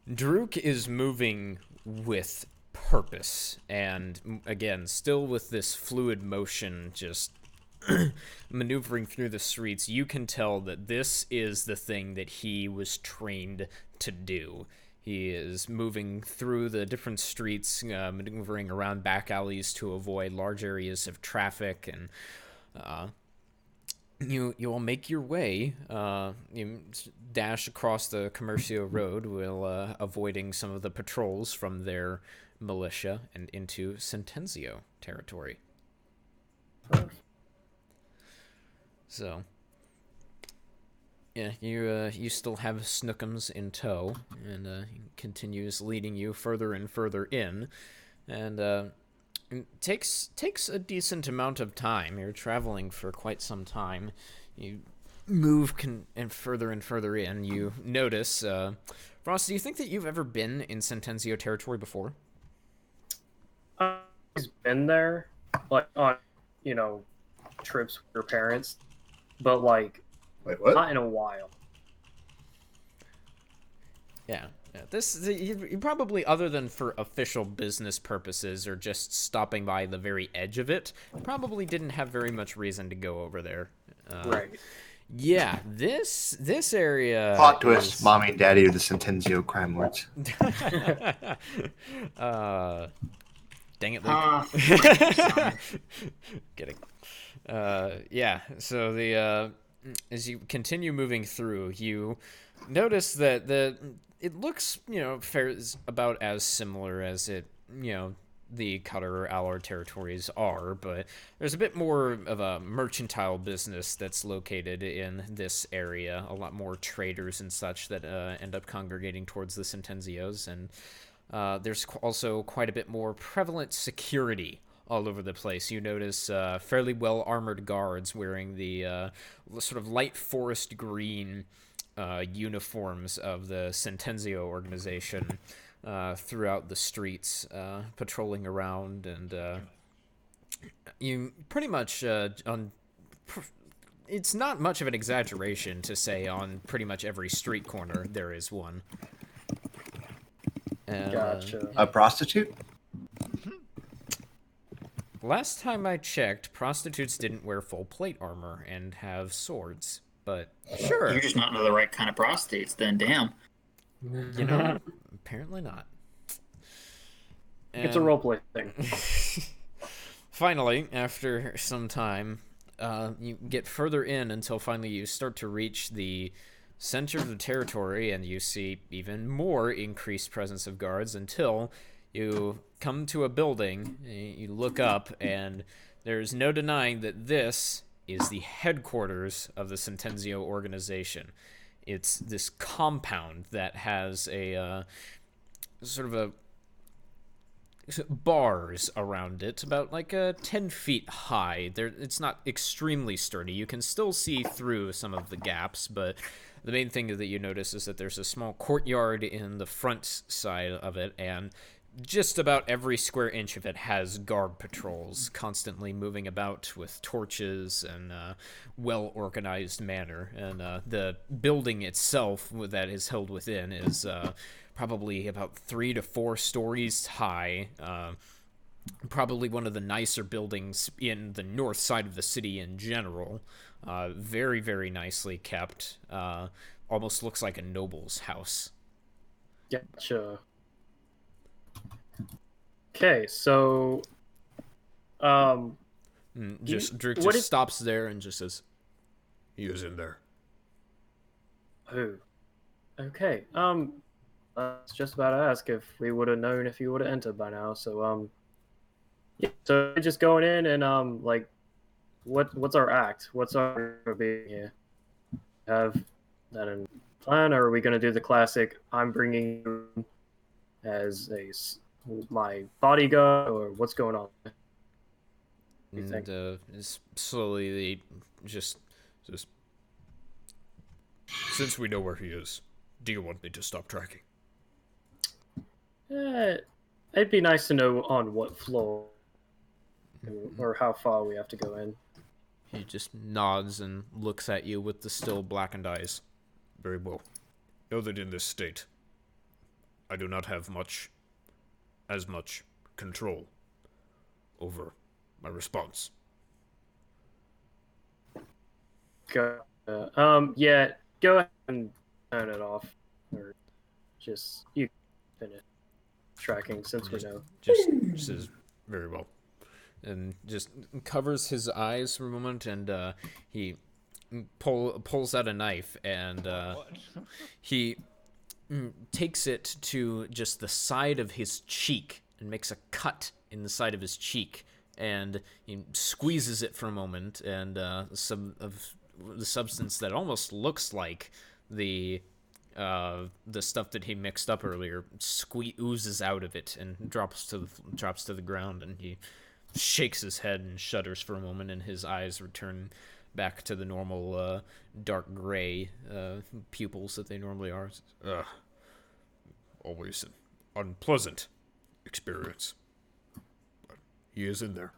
Druk is moving with purpose, and again, still with this fluid motion, just maneuvering through the streets. You can tell that this is the thing that he was trained to do. He is moving through the different streets, maneuvering around back alleys to avoid large areas of traffic, and you will make your way. You dash across the Comercio Road, while avoiding some of the patrols from their militia, and into Sentenzio territory. So, yeah, you still have Snookums in tow, and he continues leading you further and further in, and it takes a decent amount of time. You're traveling for quite some time. You move and further in. You notice, Frost, do you think that you've ever been in Sentenzio territory before? I've been there, like on, trips with your parents, but like, Wait, what? not in a while. Yeah. You probably, other than for official business purposes or just stopping by the very edge of it, probably didn't have very much reason to go over there. Right. Yeah, this area. Plot twist: Mommy and Daddy are the Sentenzio crime lords. Dang it, Luke. Kidding. Yeah. So as you continue moving through, you notice that it looks, about as similar as the Cutter or Allard territories are, but there's a bit more of a mercantile business that's located in this area. A lot more traders and such that end up congregating towards the Sentenzios, and there's also quite a bit more prevalent security all over the place. You notice fairly well-armored guards wearing the sort of light forest green uniforms of the Sentenzio organization throughout the streets, patrolling around, and you pretty much it's not much of an exaggeration to say on pretty much every street corner there is one. And, Gotcha. A prostitute? Last time I checked, prostitutes didn't wear full plate armor and have swords, but sure. You're just not the right kind of prostitutes, then. Damn. Apparently not. It's a roleplay thing. Finally, after some time, you get further in until finally you start to reach the center of the territory, and you see even more increased presence of guards until you come to a building. You look up, and there's no denying that this is the headquarters of the Sentenzio organization. It's this compound that has a sort of a bars around it, about like 10 feet high. It's not extremely sturdy. You can still see through some of the gaps, but the main thing that you notice is that there's a small courtyard in the front side of it, and just about every square inch of it has guard patrols constantly moving about with torches and well-organized manner. And the building itself that is held within is probably about 3 to 4 stories high. Probably one of the nicer buildings in the north side of the city in general. Very, very nicely kept. Almost looks like a noble's house. Gotcha. Okay, so, Drake what just if- stops there and just says, He is in there. who? Okay, I was just about to ask if we would have known if you would have entered by now. So, yeah. So we're just going in and like, what's our act? What's our being here? Have that in plan, or are we gonna do the classic? I'm bringing you as my bodyguard, or what's going on? You think? and slowly they just Since we know where he is, do you want me to stop tracking? It'd be nice to know on what floor or how far we have to go in. he just nods and looks at you with the still blackened eyes. Very well. Know that in this state, I do not have as much control over my response. Go. Yeah. Go ahead and turn it off, or just you finish tracking since we know. Just says, very well. And just covers his eyes for a moment, and he pulls out a knife, and he takes it to just the side of his cheek and makes a cut in the side of his cheek, and he squeezes it for a moment, and some of the substance that almost looks like the stuff that he mixed up earlier oozes out of it and drops to the ground, and he shakes his head and shudders for a moment, and his eyes return back to the normal dark gray pupils that they normally are. Always an unpleasant experience. But he is in there.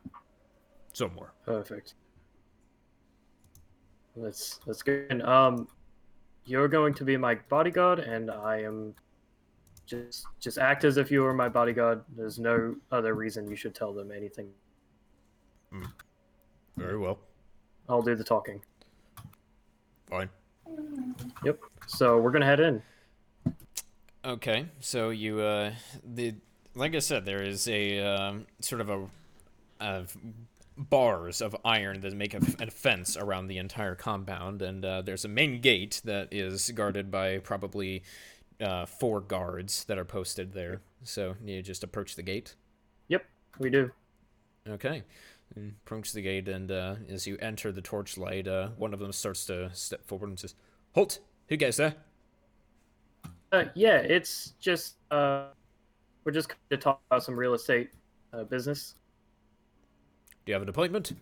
Somewhere. Perfect. Let's go. And you're going to be my bodyguard, and I am just act as if you were my bodyguard. There's no other reason you should tell them anything. Very well. I'll do the talking. Fine. Yep. So we're gonna head in. Okay, so you like I said, there is a sort of a bars of iron that make a fence around the entire compound, and there's a main gate that is guarded by probably 4 guards that are posted there. So you just approach the gate. Yep, we do. Okay, and approach the gate, and as you enter the torchlight, one of them starts to step forward and says, "Halt! Who goes there?" Yeah, it's just we're just going to talk about some real estate business. Do you have an appointment?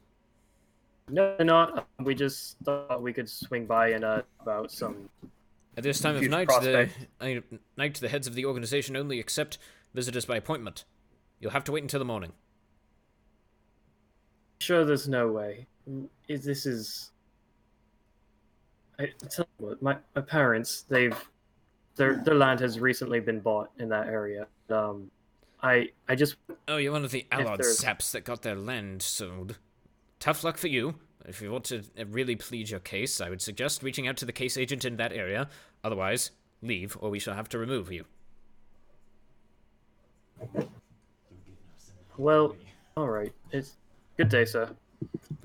No, not. We just thought we could swing by and about some. At this time of Future night, prospect. the heads of the organization only accept visitors by appointment. You'll have to wait until the morning. Sure, there's no way. I tell you what, my parents, their land has recently been bought in that area. I just Oh, you're one of the Allard there's- saps that got their land sold. Tough luck for you. If you want to really plead your case, I would suggest reaching out to the case agent in that area. Otherwise, leave, or we shall have to remove you. well, all right. It's good day, sir.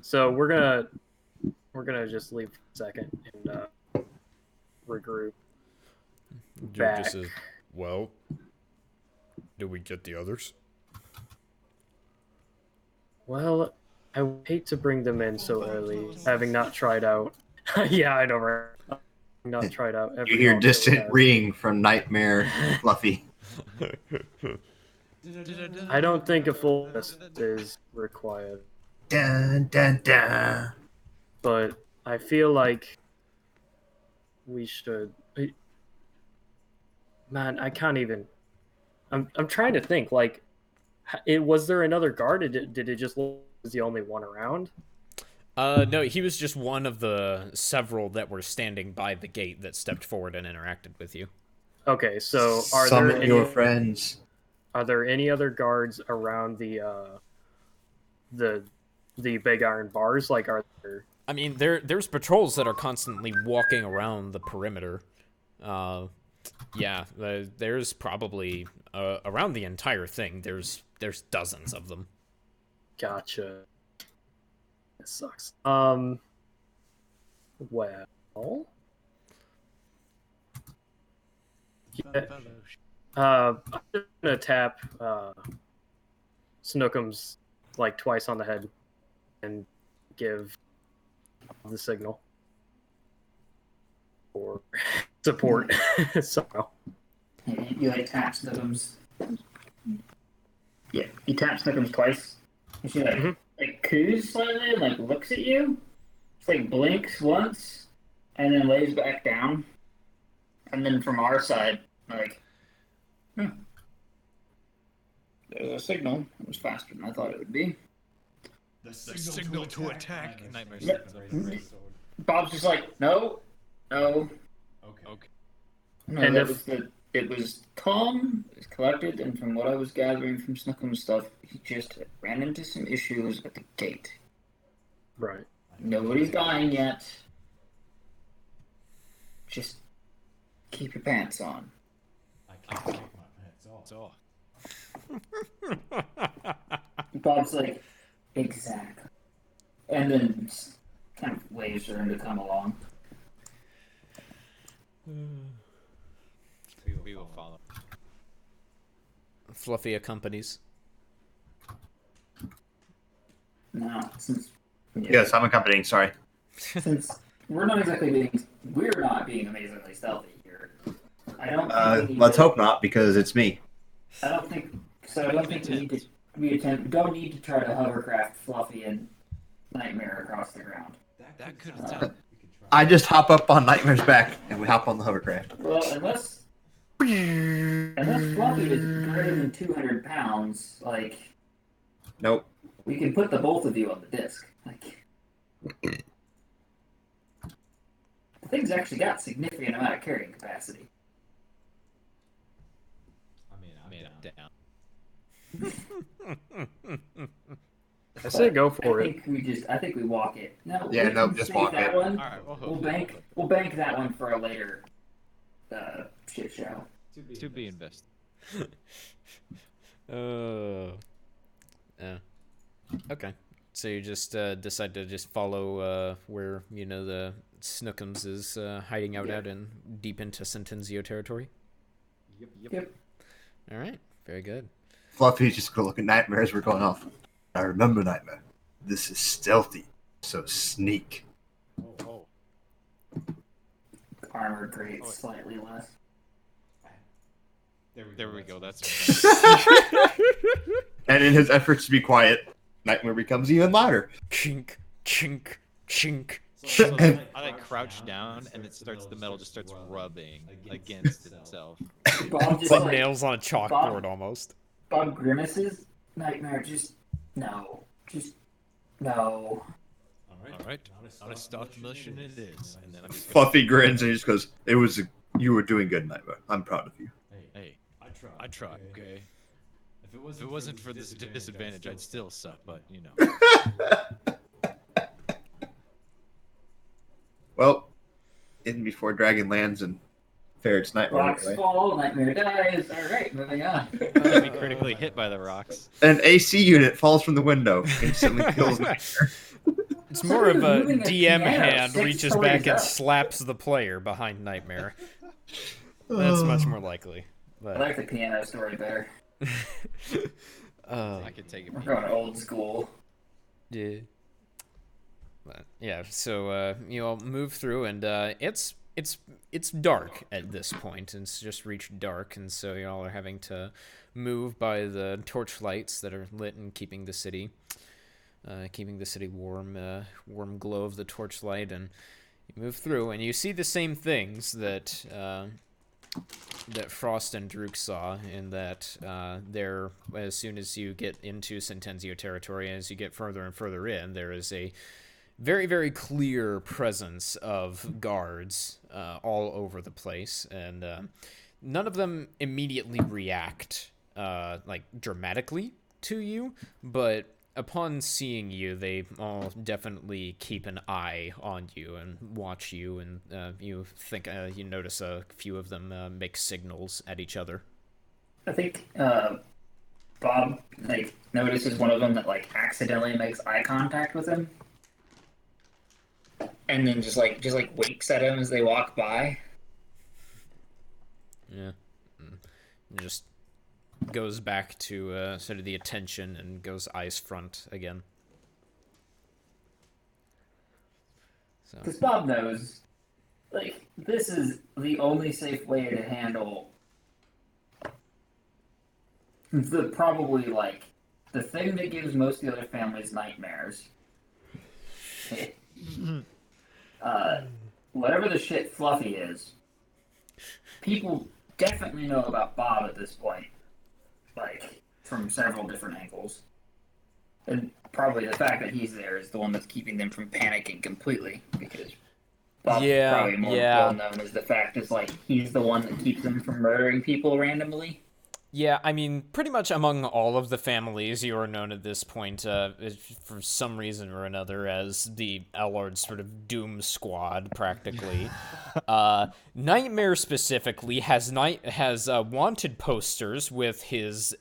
So we're gonna just leave for a second and regroup. Dude Back. just says, well, do we get the others? Well, I would hate to bring them in so early, having not tried out. Yeah, I know, right? Not tried out. Every You hear option we distant have. ringing from Nightmare Fluffy. I don't think a full list is required, Dun, dun, dun. but I feel like we should. Man, I can't even. I'm trying to think. Like, was there another guard? Did it just look was the only one around? No, he was just one of the several that were standing by the gate that stepped forward and interacted with you. Okay, so are Summon there your any, friends. are there any other guards around the big iron bars? Like, are there? I mean, there's patrols that are constantly walking around the perimeter. Yeah, there's probably around the entire thing. There's dozens of them. Gotcha. It sucks. Well. Yeah. I'm gonna tap Snookums like twice on the head and give the signal for support somehow. You like tap Snookums. Yeah, you tap Snookums twice. And she like coos slightly and like looks at you. It's like blinks once and then lays back down. And then from our side, like, there's a signal. It was faster than I thought it would be. The signal to attack. Nightmare Yep. Sword. Bob's just like, no. Okay. No, And that if- was it was calm, it was collected, and from what I was gathering from Snookum's stuff, he just ran into some issues at the gate. Right. Nobody's dying yet. Just keep your pants on. I can't take my pants off. It's all. Bob's like, exactly. And then just kind of waves for him to come along. We will follow. Fluffy accompanies. Now, since Yes, I'm accompanying. Sorry. since we're not being amazingly stealthy here. I don't think we need Let's to, hope not, because it's me. I don't think we don't need to try to hovercraft Fluffy and Nightmare across the ground. That could have done. I just hop up on Nightmare's back and we hop on the hovercraft. Well, unless Fluffy is greater than 200 pounds, like Nope. we can put the both of you on the disc. Like the thing's actually got significant amount of carrying capacity. I'm down. I say go for I it. think we walk it. No, Yeah, we no, can just save walk that it. One. All right, We'll bank that one for a later shit show. To be invested. Yeah. Okay. So you just decide to just follow where the Snookums is hiding out at and deep into Sentenzio territory. Yep. All right. Very good. Fluffy's just gonna look at Nightmare as we're going off. I remember Nightmare. This is stealthy, so sneak. Oh. Armored grade slightly less. There we go. That's And in his efforts to be quiet, Nightmare becomes even louder. Chink, chink, chink. So I like crouch down, and the metal just starts rubbing against itself. Bob It's just like like nails on a chalkboard almost. Bob grimaces. Nightmare, just no. All right. Not a stealth mission it is. And then I'm just Fluffy grins and he just goes, you were doing good, Nightmare. I'm proud of you. Hey, I tried. Okay. If it wasn't for this disadvantage, I'd still suck. But Well, in before Dragon lands and Ferret's Nightmare. Rocks Right? fall, Nightmare dies. Alright, moving on. I'd be critically hit by the rocks. An AC unit falls from the window, instantly kills Nightmare. It's more of a Moving a DM piano hand 6 reaches stories back and up. slaps the player behind Nightmare. That's much more likely. I But like the piano story better. I could take it. We're going old school. yeah. But, yeah, so you all move through, and it's dark at this point. It's just reached dark, and so y'all are having to move by the torch lights that are lit and keeping the city warm, warm glow of the torchlight, and you move through, and you see the same things that that Frost and Druk saw, in that there, as soon as you get into Sentenzio territory, as you get further and further in, there is a very, very clear presence of guards all over the place, and none of them immediately react like dramatically to you, but upon seeing you, they all definitely keep an eye on you and watch you, and you think you notice a few of them make signals at each other. I think Bob like notices one of them that like accidentally makes eye contact with him, and then just winks at him as they walk by. Yeah, just goes back to sort of the attention and goes eyes front again. So Because Bob knows, like, this is the only safe way to handle probably the thing that gives most of the other families nightmares. Whatever the shit Fluffy is, people definitely know about Bob at this point. Like, from several different angles. And probably the fact that he's there is the one that's keeping them from panicking completely, because Bob's probably more well known as the fact is, like, he's the one that keeps them from murdering people randomly. yeah, I mean, pretty much among all of the families, you are known at this point, for some reason or another, as the Allard sort of Doom Squad, practically. Nightmare specifically has wanted posters with his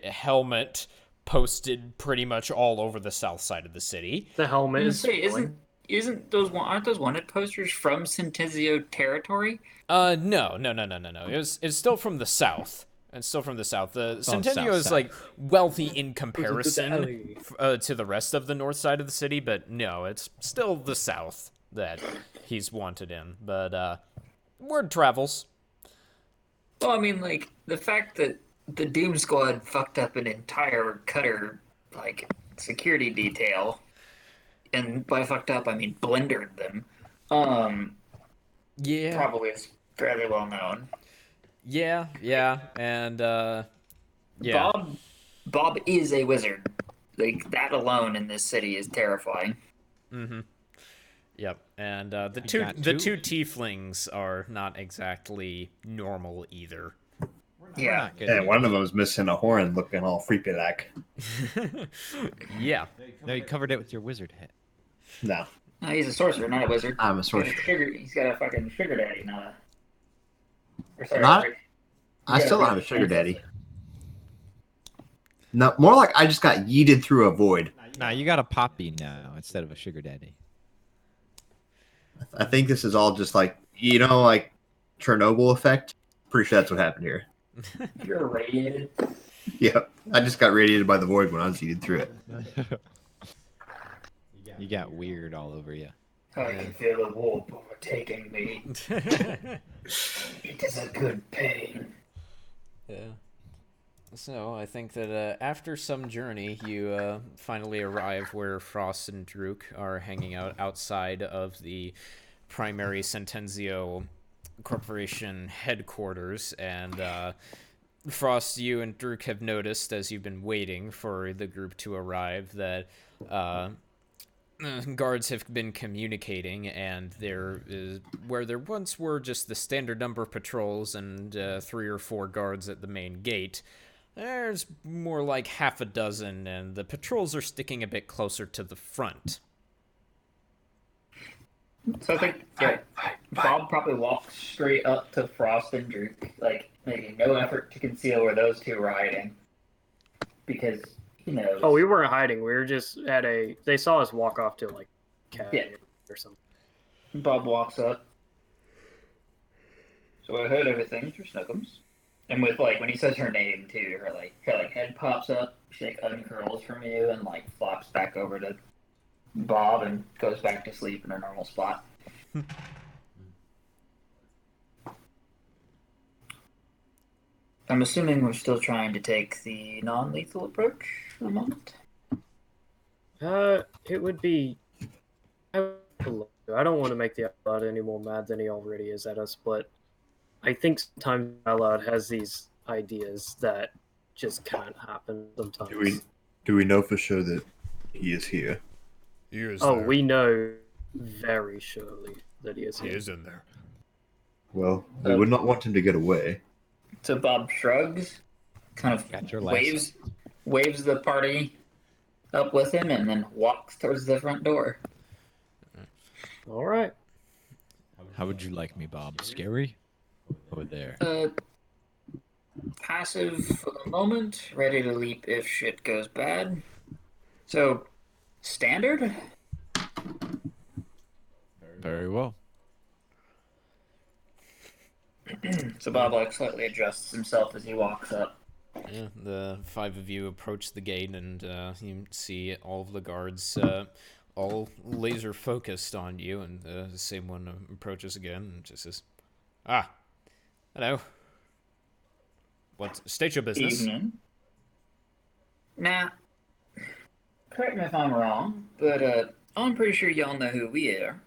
helmet posted pretty much all over the south side of the city. The helmet is Aren't those wanted posters from Sentenzio territory? No. It's still from the south. It's still from the south. The Centennial is like wealthy in comparison to the rest of the north side of the city, but no, it's still the south that he's wanted in. But word travels. Well, I mean, like, the fact that the Doom Squad fucked up an entire Cutter, like, security detail, and by fucked up, I mean blendered them, yeah, probably is fairly well known. Yeah, and, yeah. Bob is a wizard. Like, that alone in this city is terrifying. Mm-hmm. Yep, and the two tieflings are not exactly normal either. Yeah. And one of them is missing a horn, looking all freaky like. Yeah. No, you covered it with your wizard hat. No. No, he's a sorcerer, not a wizard. I'm a sorcerer. He's got a fucking sugar daddy, not a... I still don't have a sugar daddy. No, more like I just got yeeted through a void. Nah, you got a poppy now instead of a sugar daddy. I think this is all just like, like Chernobyl effect. Pretty sure that's what happened here. You're irradiated. Yep, I just got radiated by the void when I was yeeted through it. You got weird all over you. I can feel the warp overtaking me. It is a good pain. Yeah. So, I think that after some journey, you finally arrive where Frost and Druk are hanging out outside of the primary Sentenzio Corporation headquarters, and Frost, you and Druk have noticed, as you've been waiting for the group to arrive, that guards have been communicating, and there is, where there once were just the standard number of patrols and 3 or 4 guards at the main gate, there's more like half a dozen, and the patrols are sticking a bit closer to the front. So I think Bob probably walked straight up to Frost and Druk, like, making no effort to conceal where those two were hiding. Because he knows. Oh, we weren't hiding. We were just at a... They saw us walk off to, like, cabin or something. Bob walks up. So I heard everything through Snookums. And with, like, when he says her name, too, her head pops up, she, like, uncurls from you and, like, flops back over to Bob and goes back to sleep in her normal spot. I'm assuming we're still trying to take the non-lethal approach for the moment? It would be... I don't want to make the Outlaw any more mad than he already is at us, but I think sometimes Allard has these ideas that just can't happen sometimes. Do we know for sure that he is here? He is Oh, there. we know very surely that he is He here. is in there. Well, we would not want him to get away. So Bob shrugs, kind Got your of lasso. waves the party up with him, and then walks towards the front door. All right. How would you like me, Bob? Scary? Over there. Passive for the moment, ready to leap if shit goes bad. So, standard? Very well. So Bob like slightly adjusts himself as he walks up. Yeah, the five of you approach the gate, and you see all of the guards all laser focused on you, and the same one approaches again and just says, "Ah, hello. What? State your business." Evening. Now, correct me if I'm wrong, but I'm pretty sure y'all know who we are.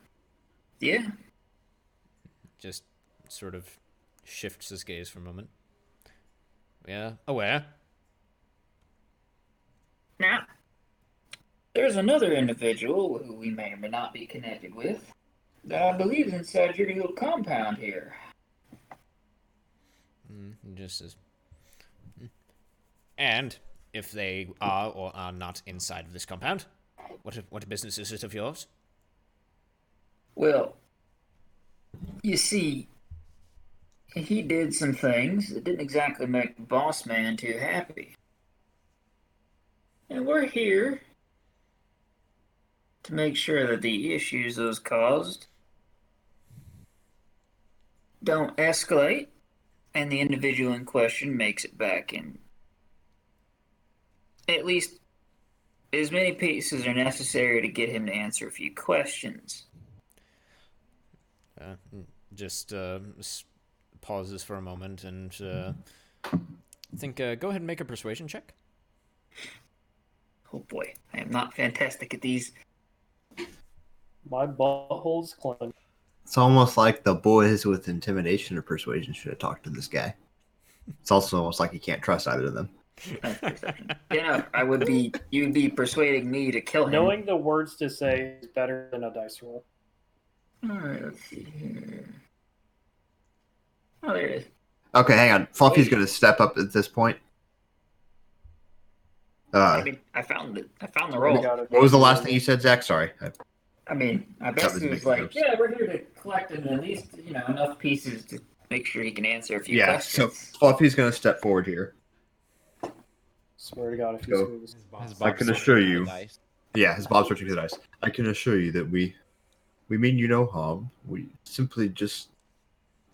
Yeah? Just sort of shifts his gaze for a moment. Yeah, aware. Now, there's another individual who we may or may not be connected with that I believe is inside your little compound here. He just says, and if they are or are not inside of this compound, what business is it of yours? Well, you see, he did some things that didn't exactly make the boss man too happy. And we're here to make sure that the issues those caused don't escalate and the individual in question makes it back in at least as many pieces are necessary to get him to answer a few questions. Just pauses for a moment and I think go ahead and make a persuasion check. Oh boy, I am not fantastic at these. My butthole's clenched. It's almost like the boys with intimidation or persuasion should have talked to this guy. It's also almost like you can't trust either of them. I would be. You'd be persuading me to kill him. Knowing the words to say is better than a dice roll. All right, let's see here. Oh, there it is. Okay, hang on. Fluffy's going to step up at this point. I mean, I found it. I found the roll. What was the last thing you said, Zach? Sorry. I mean, I That bet was he was making like, notes. "Yeah, we're here to collect at least enough pieces to make sure he can answer a few Yeah, so questions." Fluffy's going to step forward here. Swear to God, if Go. you screw this. I can assure you. Yeah, his Bob's switching to the dice. I can assure you that we mean you no harm. We simply just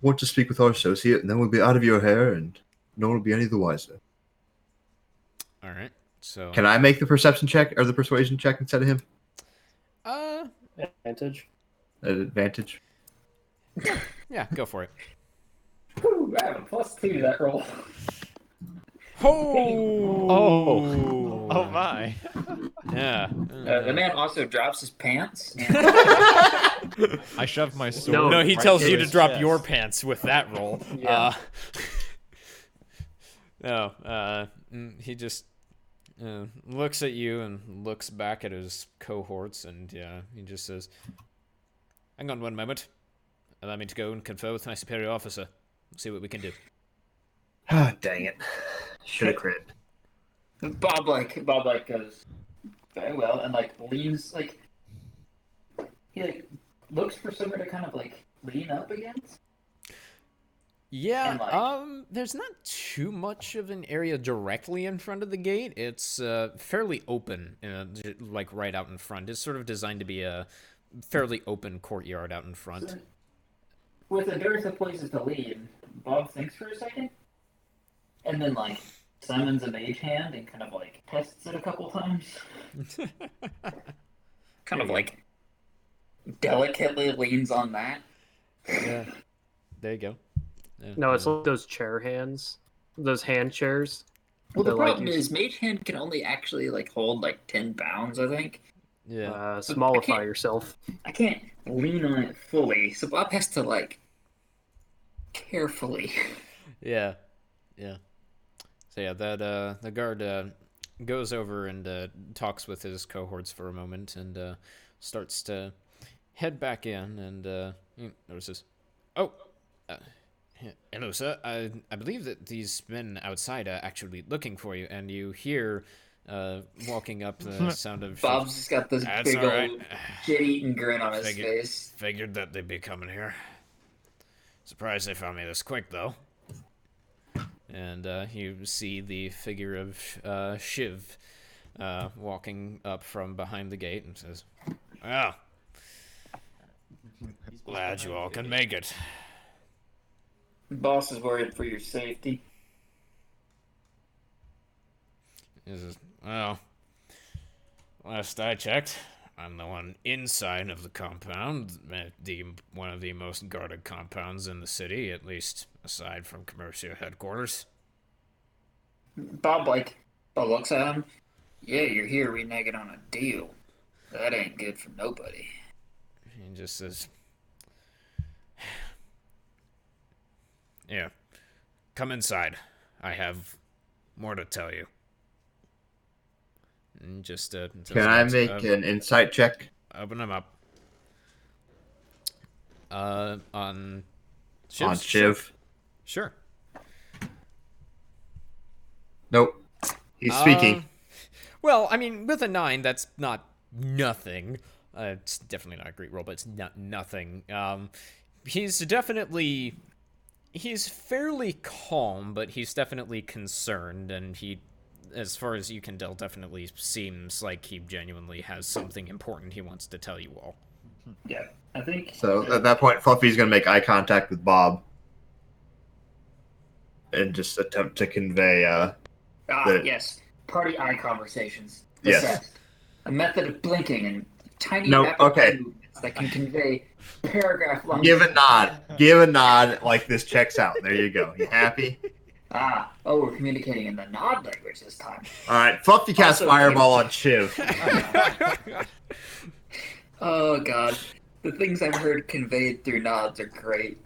want to speak with our associate, and then we'll be out of your hair, and no one will be any the wiser. All right. So Can I make the perception check or the persuasion check instead of him? Advantage. Advantage. Yeah, go for it. Whew, I have a +2 to that roll. Oh my. Yeah. The man also drops his pants. And I shoved my sword. No, he right tells to you to his drop chest. your pants with that roll. Yeah. He just looks at you and looks back at his cohorts, and he just says, "Hang on one moment. Allow me to go and confer with my superior officer. See what we can do." Ah, dang it. Should have crit. Bob goes very well and leans he looks for somewhere to kind of lean up against. Yeah, And, there's not too much of an area directly in front of the gate. It's fairly open, right out in front. It's sort of designed to be a fairly open courtyard out in front. So, with a dearth of places to lean, Bob thinks for a second, and then summons a mage hand and kind of tests it a couple times. Kind of delicately leans on that. Yeah, there you go. Yeah, No, it's like those chair hands. Those hand chairs. Well, the They're problem is mage hand can only actually hold 10 pounds, I think. yeah. Smallify yourself. I can't lean on it fully, so Bob has to carefully. Yeah, yeah. So yeah, that the guard goes over and talks with his cohorts for a moment and starts to head back in and he notices. Oh, uh, hello, sir. I believe that these men outside are actually looking for you, and you hear walking up the sound of. Bob's just got this That's big all right. old shit-eating grin on his Figured, face. figured that they'd be coming here. Surprised they found me this quick, though. And you see the figure of Shiv walking up from behind the gate and says, "Well, glad you all can make it." Boss is worried for your safety. He says, "Well, last I checked, I'm the one inside of the compound, one of the most guarded compounds in the city, at least aside from commercial headquarters." Bob looks at him. Yeah, you're here reneging on a deal. That ain't good for nobody. He just says, "Yeah, come inside. I have more to tell you." And just Can I make an insight check? Open them up. On Shiv? On Shiv. Sure. Nope. He's speaking. Well, I mean, with a 9, that's not nothing. It's definitely not a great roll, but it's not nothing. He's fairly calm, but he's definitely concerned, and he, as far as you can tell, definitely seems like he genuinely has something important he wants to tell you all. Yeah, I think. So at that point, Fluffy's going to make eye contact with Bob and just attempt to convey. Yes. Party eye conversations. Yes. Assessed. A method of blinking and tiny No, okay. movements that can convey paragraph-long. Give a nod. Give a nod like this checks out. There you go. You happy? We're communicating in the nod language this time. All right. Fluffy casts Also, Fireball on Shiv. Oh, God. The things I've heard conveyed through nods are great.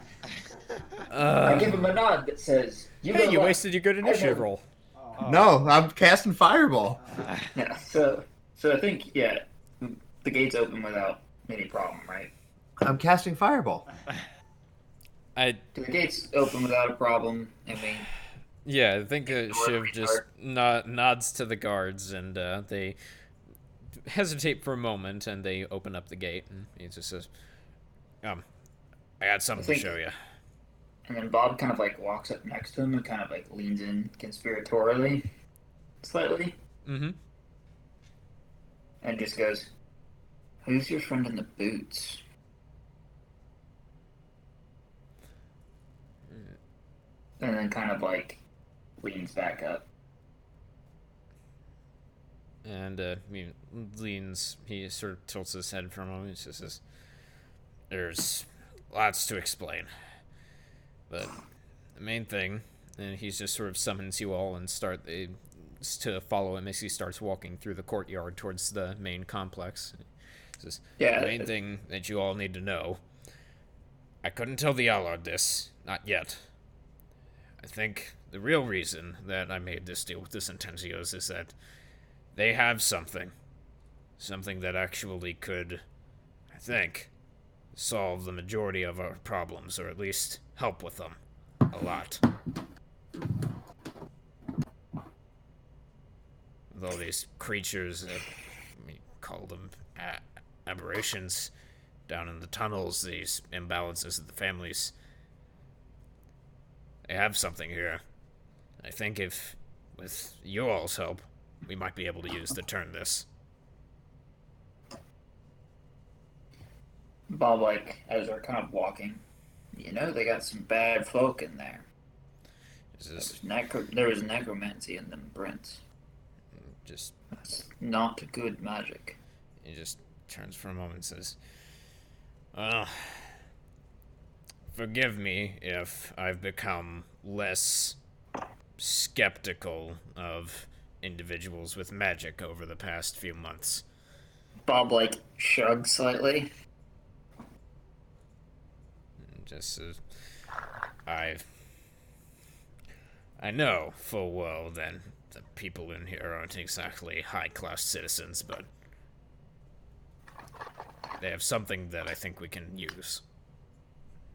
I give him a nod that says, Hey, you wasted your good initiative roll. No, I'm casting Fireball. Yeah, so I think, the gate's open without any problem, right? I'm casting Fireball. The gate's open without a problem, I mean... Yeah, I think Shiv just nods to the guards, and they hesitate for a moment, and they open up the gate, and he just says, I got something to show you. And then Bob kind of, walks up next to him and kind of, leans in conspiratorially, slightly. Mm-hmm. And just goes, "Who's your friend in the boots?" And then kind of, leans back up. And he leans, he sort of tilts his head for a moment, he says, "There's lots to explain. But the main thing," and he just sort of summons you all and to follow him as he starts walking through the courtyard towards the main complex. He says, "The main thing that you all need to know, I couldn't tell the Allard this, not yet. I think the real reason that I made this deal with the Sentenzios is that they have something that actually could, I think, solve the majority of our problems, or at least help with them a lot. With all these creatures, we call them aberrations, down in the tunnels, these imbalances of the families, they have something here. I think if, with you all's help, we might be able to use to turn this." Bob, as they're kind of walking, they got some bad folk in there. There was necromancy in them prints. That's not good magic. He just turns for a moment and says, "Well, forgive me if I've become less skeptical of individuals with magic over the past few months." Bob, shrugs slightly. Just says, I know full well that the people in here aren't exactly high-class citizens, but they have something that I think we can use.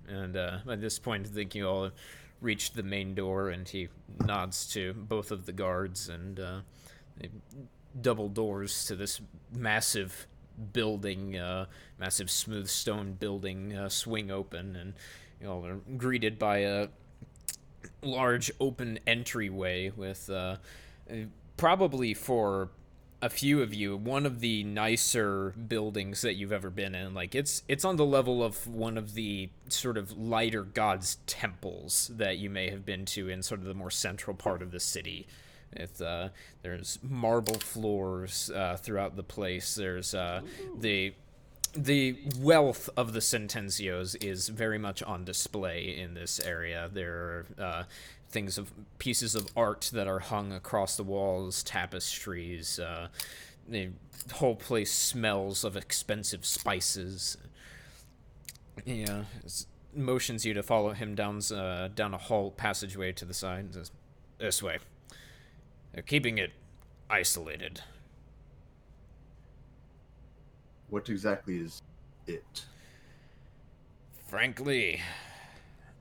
And at this point, I think you all reached the main door, and he nods to both of the guards, and they double doors to this massive building, massive smooth stone building, swing open, and you all are greeted by a large open entryway with probably for a few of you one of the nicer buildings that you've ever been in. Like it's on the level of one of the sort of lighter gods temples that you may have been to in sort of the more central part of the city. There's marble floors throughout the place. There's the wealth of the Sentencios is very much on display in this area. There are pieces of art that are hung across the walls, tapestries. The whole place smells of expensive spices. Yeah, motions you to follow him down a hall passageway to the side. And says, "This way. They're keeping it isolated." What exactly is it? Frankly,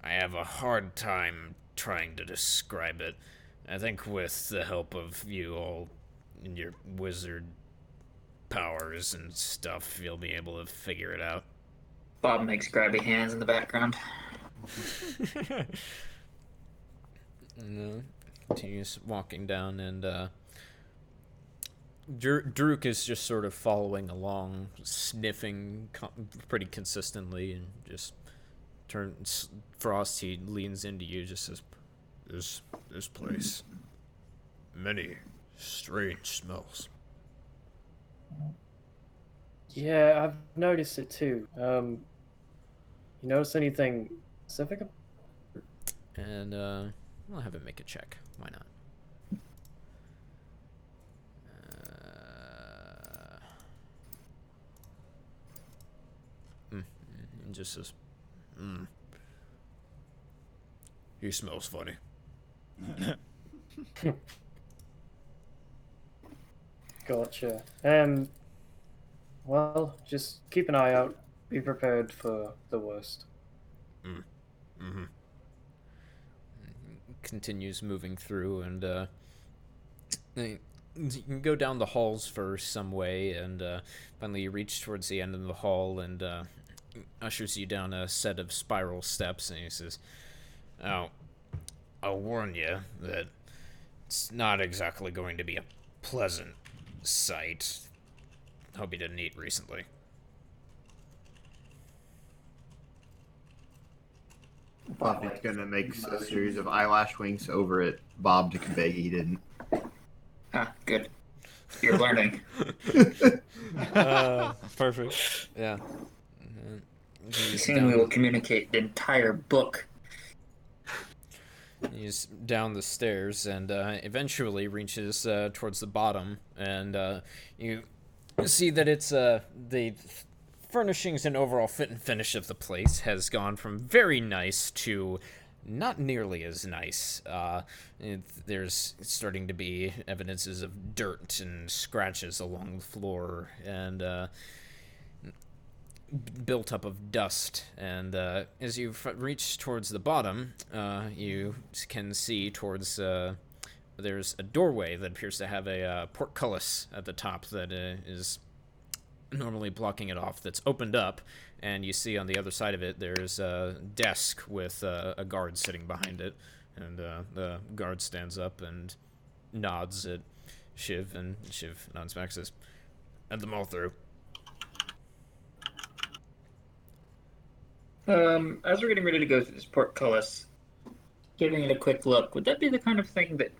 I have a hard time trying to describe it. I think with the help of you all and your wizard powers and stuff, you'll be able to figure it out. Bob makes grabby hands in the background. And, continues walking down, and Druk is just sort of following along, sniffing pretty consistently, and just turns. Frost, he leans into you, just says, This place. Many strange smells. Yeah, I've noticed it too. You notice anything specific? and I'll have him make a check. Why not? And just says, He smells funny. Gotcha. Well, just keep an eye out. Be prepared for the worst. Continues moving through, and you can go down the halls for some way, and finally you reach towards the end of the hall, and ushers you down a set of spiral steps, and he says, "Now, I'll warn you that it's not exactly going to be a pleasant sight. Hope you didn't eat recently." Bobby's gonna make a series of eyelash winks over at Bob to convey he didn't. Ah, good. You're learning. Perfect. Yeah. Soon we will communicate the entire book. He's down the stairs and eventually reaches towards the bottom, and you see that it's the furnishings and overall fit and finish of the place has gone from very nice to not nearly as nice. There's starting to be evidences of dirt and scratches along the floor, and built up of dust, and as you reach towards the bottom, you can see towards there's a doorway that appears to have a portcullis at the top that is normally blocking it off, that's opened up, and you see on the other side of it there's a desk with a guard sitting behind it, and the guard stands up and nods at Shiv, and Shiv nods back and says, "Let them all through." As we're getting ready to go through this portcullis, giving it a quick look, would that be the kind of thing that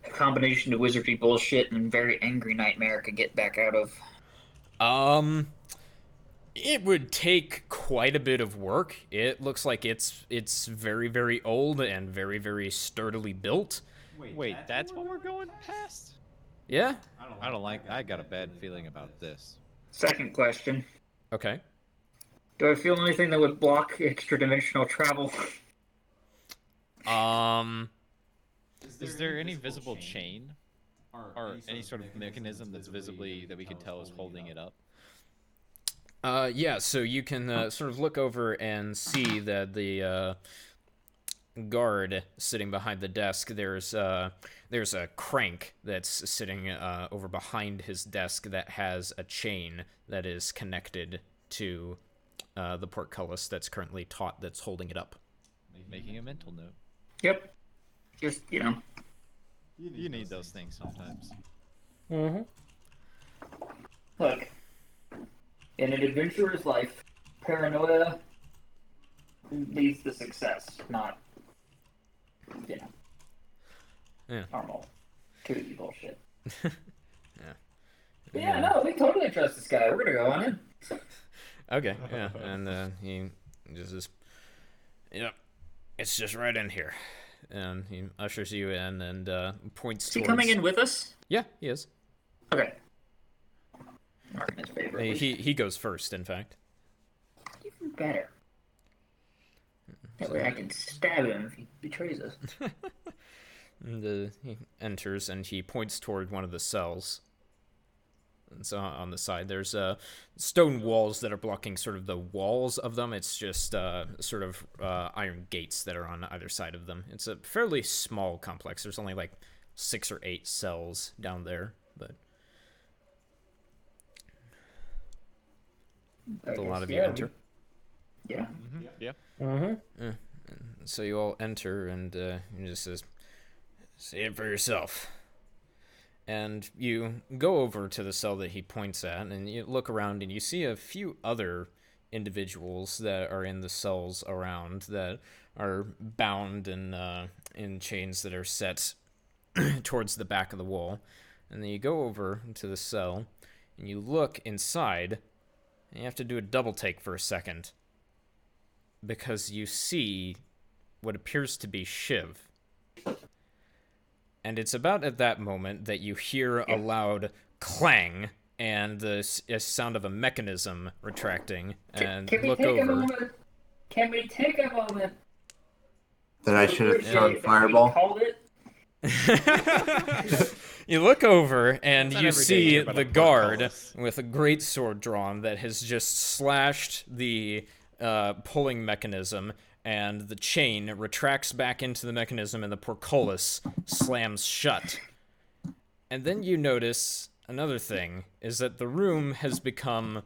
a combination of wizardry bullshit and very angry nightmare could get back out of? It would take quite a bit of work. It looks like it's very, very old and very, very sturdily built. Wait, that's what we're going past? Yeah? I got a bad feeling about this. Second question. Okay. Do I feel anything that would block extra-dimensional travel? Is there any visible chain or any sort of mechanism that's visibly that we can tell is holding it up? Yeah, so you can sort of look over and see that the guard sitting behind the desk, there's a crank that's sitting over behind his desk that has a chain that is connected to the portcullis that's currently taut that's holding it up. Making a mental note. Yep. Just, You need those things sometimes. Mm-hmm. Look, in an adventurer's life, paranoia leads to success, not, Yeah. normal 2D bullshit. Yeah. Yeah, no, we totally trust this guy. We're gonna go on in. Okay, yeah, and he just says, it's just right in here. And he ushers you in and points Is he towards... coming in with us? Yeah, he is. Okay. Mark in his favor. He goes first, in fact. Even better. That way I can stab him if he betrays us. And he enters and he points toward one of the cells. And so on the side, there's stone walls that are blocking sort of the walls of them. It's just sort of iron gates that are on either side of them. It's a fairly small complex. There's only like 6 or 8 cells down there, but a lot of you enter. Yeah. Mm-hmm. Yeah. Mm-hmm. So you all enter, and he just says, "See it for yourself." And you go over to the cell that he points at, and you look around, and you see a few other individuals that are in the cells around that are bound in chains that are set towards the back of the wall. And then you go over to the cell, and you look inside, and you have to do a double take for a second, because you see what appears to be Shiv. And it's about at that moment that you hear a loud clang and the sound of a mechanism retracting, and Can we look take over. a moment? Can we take a moment? Then I should have thrown Appreciate that we fireball. called it. You look over and Not you every day see you're about the to guard portcullis. with a great sword drawn that has just slashed the pulling mechanism, and the chain retracts back into the mechanism and the portcullis slams shut. And then you notice another thing, is that the room has become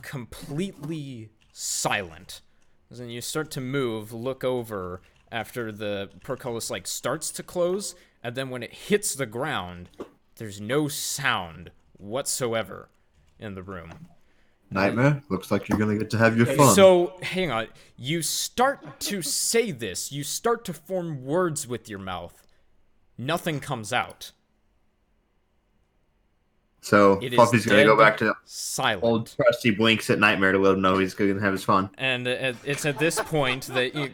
completely silent. As then you start to move, look over after the portcullis like starts to close, and then when it hits the ground, there's no sound whatsoever in the room. Nightmare, looks like you're gonna get to have your fun. So, hang on. You start to say this. You start to form words with your mouth. Nothing comes out. So It is Fluffy's gonna go dead back to silent. old trusty blinks at Nightmare to let him know he's gonna have his fun. And it's at this point that you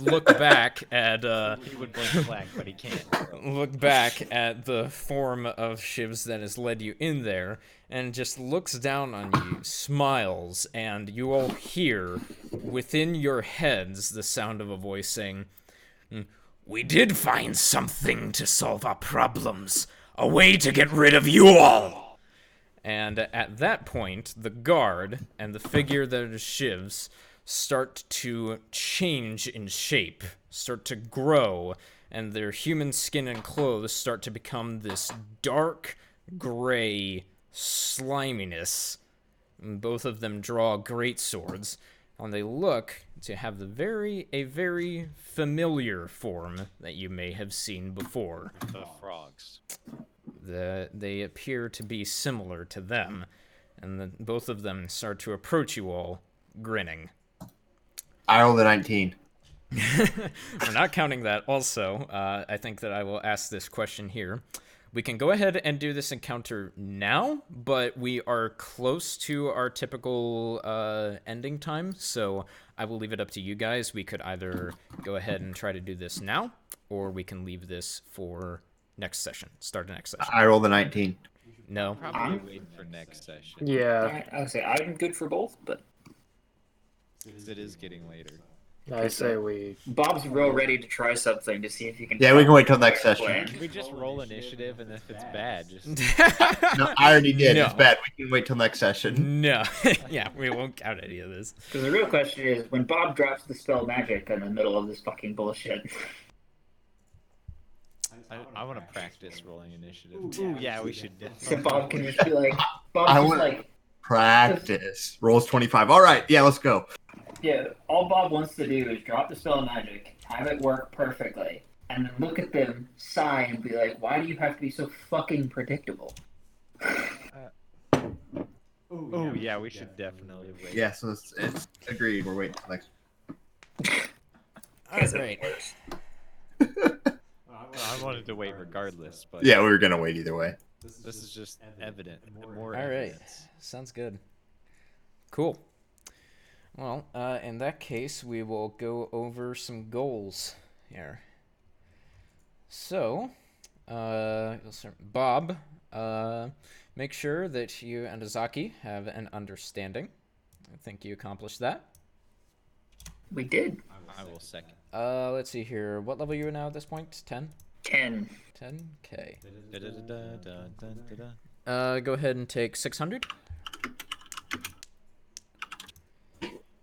look back at He would blink black, but he can't. look back at the form of Shivs that has led you in there, and just looks down on you, smiles, and you all hear within your heads the sound of a voice saying, "We did find something to solve our problems. A way to get rid of you all." And at that point, the guard and the figure that is Shivs start to change in shape, start to grow, and their human skin and clothes start to become this dark gray sliminess. And both of them draw great swords, and they look to have a very familiar form that you may have seen before. The frogs. They appear to be similar to them, and both of them start to approach you all, grinning. I rolled a 19. We're not counting that. Also, I think that I will ask this question here. We can go ahead and do this encounter now, but we are close to our typical ending time, so I will leave it up to you guys. We could either go ahead and try to do this now, or we can leave this for next session. Start the next session. I rolled a 19. No? Probably waiting for next session. Yeah. I would say I'm good for both, but Because it is getting later. I say we. Bob's real ready to try something to see if he can. Yeah, we can wait till next session. plan. We just roll initiative, and if it's bad, just No, I already did. No. It's bad. We can wait till next session. No. Yeah, we won't count any of this. Because the real question is, when Bob drops the spell magic in the middle of this fucking bullshit. I want to practice rolling initiative. Ooh, yeah, we should So definitely. Bob can just be like, Bob's I just want- like, Practice. Rolls 25. All right. Yeah, let's go. yeah, all Bob wants to do is drop the spell magic, have it work perfectly, and then look at them, sigh, and be like, why do you have to be so fucking predictable? Oh, yeah, we should definitely wait. Yeah, so it's agreed. We're waiting till next. All right. I wanted to wait regardless, but Yeah, we were gonna wait either way. this is just evident. More All right. evidence. Sounds good. Cool. Well, in that case, we will go over some goals here. So, you'll start- Bob, make sure that you and Azaki have an understanding. I think you accomplished that. We did. I will second. Let's see here. What level are you now at this point? 10? 10. 10? Da-da-da-da-da-da-da. Go ahead and take 600.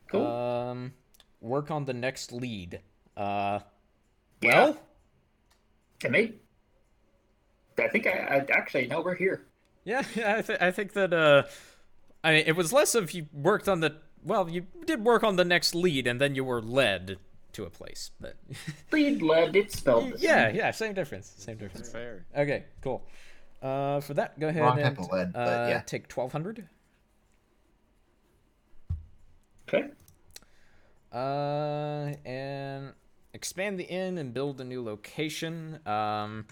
Cool. Work on the next lead. Yeah. Well, To me, I think I actually know we're here. yeah, I think that, I mean, it was less of you worked on the, well, you did work on the next lead, and then you were led to a place, but... Lead led, it's spelled the same. yeah, same difference, same difference. Fair. Okay, cool. For that, go ahead Wrong and, type of lead, but yeah. take 1,200. Okay. And expand the inn and build a new location. I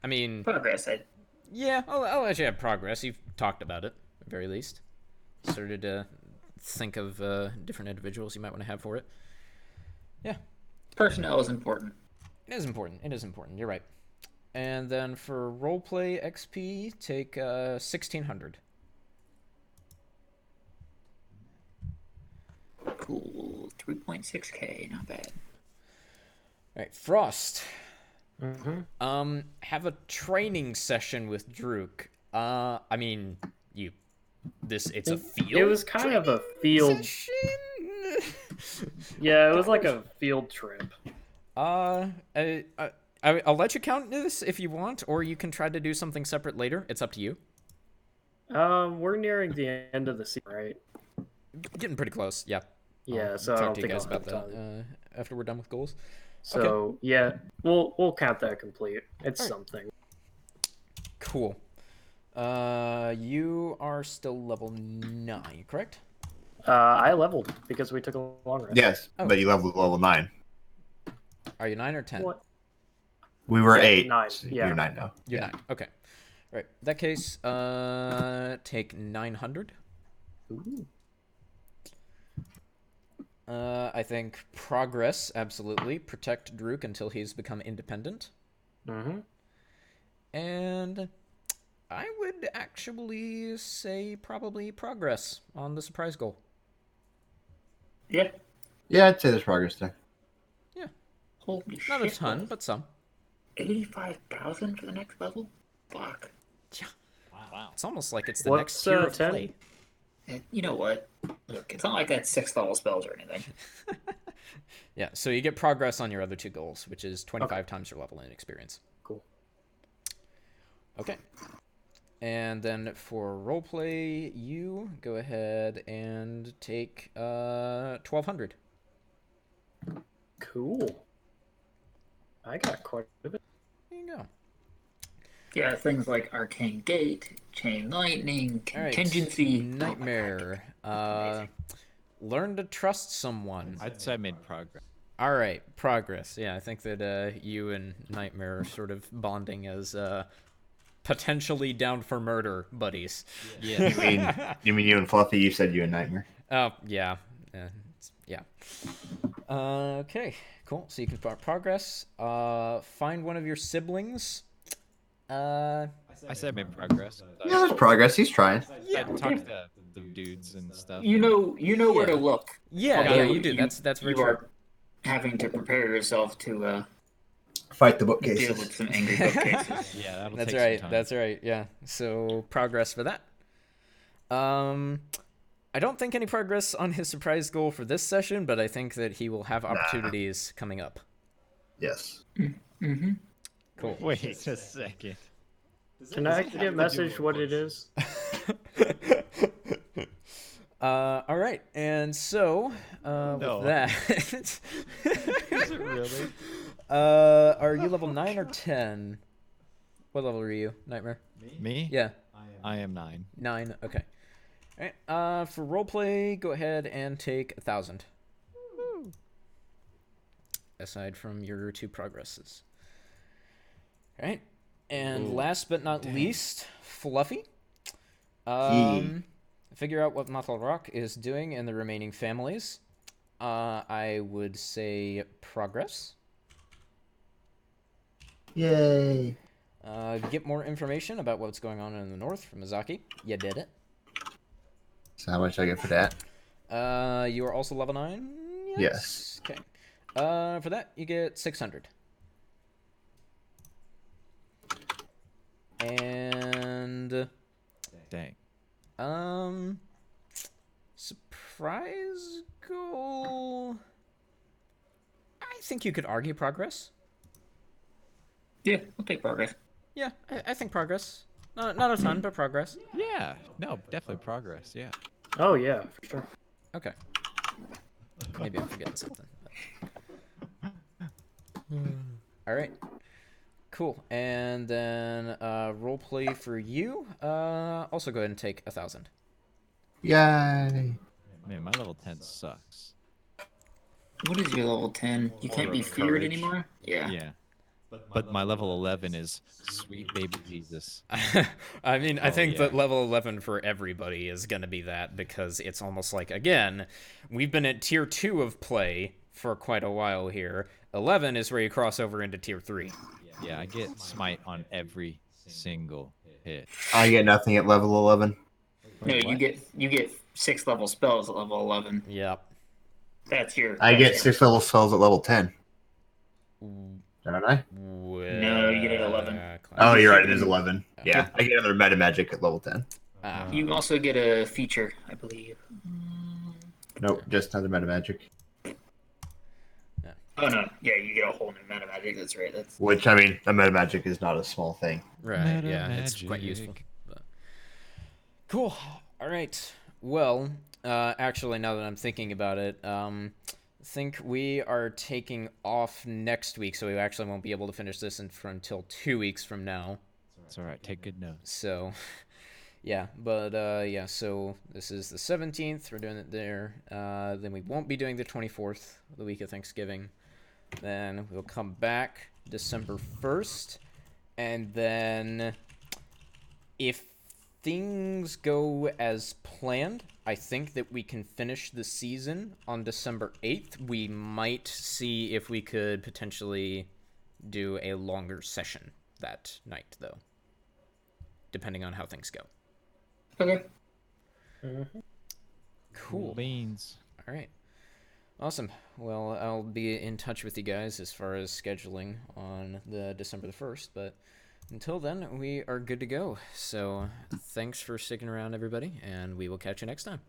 mean, Progress. yeah, I'll let you have progress. You've talked about it, at the very least. Started to think of different individuals you might want to have for it. Yeah, Personnel is important. it is important. It is important. You're right. And then for roleplay XP, take 1,600. Cool. 3.6k, not bad. All right, Frost. Mm-hmm. Have a training session with Druk. I mean, it's a field. It was kind of a field. session? Yeah, it was like a field trip. I'll let you count this if you want, or you can try to do something separate later. It's up to you. We're nearing the end of the season, right? Getting pretty close. Yeah. Yeah, I'll so I talk don't to you think guys I'll about have that time. after we're done with goals. So yeah, we'll count that complete. It's Alright. something. Cool. You are still level 9, correct? I leveled because we took a long rest. Yes, Oh. but you leveled level 9. Are you 9 or 10? What? We were Yeah, 8. 9, So yeah. You're 9 now. You're 9. Okay. All right. In that case, take 900. Ooh. I think progress, absolutely. Protect Druk until he's become independent. Mm-hmm. And I would actually say probably progress on the surprise goal. Yeah. Yeah, I'd say there's progress there. Holy Not shit. a ton, but some. 85,000 for the next level? Fuck. Wow. It's almost like it's the What's, next tier of 10? play. And you know what? Look, it's not like that's 6th level spells or anything. Yeah, so you get progress on your other 2 goals, which is 25 times your level in experience. Cool. Okay. And then for roleplay, you go ahead and take 1,200. Cool. I got quite a bit. There you go. Yeah, things like Arcane Gate, Chain Lightning, All right. Contingency. Nightmare. Learn to trust someone. I'd say I made progress. All right, progress. Yeah, I think that you and Nightmare are sort of bonding as potentially down for murder buddies. Yeah. You mean you and Fluffy? You said you and Nightmare. Oh, yeah. Yeah. Okay, cool. So you can progress. Find one of your siblings. I said I made progress. Yeah, there's progress. He's trying. I talked to the dudes and stuff. You know where Yeah. to look. Yeah, Although yeah, you do. That's very you true. are having to prepare yourself to Fight the deal bookcases. with some angry bookcases. Yeah, that'll That's take right. some time. That's right. Yeah. So progress for that. I don't think any progress on his surprise goal for this session, but I think that he will have opportunities coming up. Yes. Mm-hmm. Cool. Wait a second. Can I get message what it is? All right, and so No. with that, Is it really? are you level 9 or 10? What level are you, Nightmare? Me? Yeah, I am 9. 9. Okay. All right. For roleplay, go ahead and take 1,000. Aside from your 2 progresses. All right. And last but not least, Fluffy. Figure out what Mathal Rock is doing in the remaining families. I would say progress. Yay. Get more information about what's going on in the north from Mizaki. You did it. So how much I get for that? You are also level 9? Yes. Okay. For that, you get 600. And Dang. surprise goal. I think you could argue progress. Yeah, we'll take progress. Yeah, I think progress. Not a ton, but progress. Yeah. No, definitely progress. Yeah. Oh yeah, for sure. Okay. Maybe I'm forgetting something. All right. Cool. And then roleplay for you. Also go ahead and take 1,000. Yay. Man, my level 10 sucks. What is your level 10? You can't be feared Courage. anymore? Yeah. Yeah. But my level 11 is sweet baby Jesus. I mean, I think yeah. that level 11 for everybody is going to be that because it's almost like, again, we've been at tier 2 of play for quite a while here. 11 is where you cross over into tier 3. Yeah, I get smite on every single hit. I get nothing at level 11. No, Wait, you get 6 level spells at level 11. Yep. That's your. I get that's 6 level spells at level 10. Don't I? No, you get it at 11. Oh, you're right. It is 11. Yeah, I get another meta magic at level 10. You also get a feature, I believe. Nope, just another meta magic. Oh no, yeah, you get a whole new meta magic. That's right. That's Which, I mean, a meta magic is not a small thing. Right, Meta yeah, it's quite useful. magic. But... Cool. All right. Well, actually, now that I'm thinking about it, I think we are taking off next week, so we actually won't be able to finish this until 2 weeks from now. It's alright, take good notes. So, yeah, but yeah, so this is the 17th. We're doing it there. Then we won't be doing the 24th, the week of Thanksgiving. Then we'll come back December 1st. And then if things go as planned, I think that we can finish the season on December 8th. We might see if we could potentially do a longer session that night, though, depending on how things go. okay. Cool. Beans. All right. Awesome. Well, I'll be in touch with you guys as far as scheduling on the December the 1st, but until then, we are good to go. So thanks for sticking around, everybody, and we will catch you next time.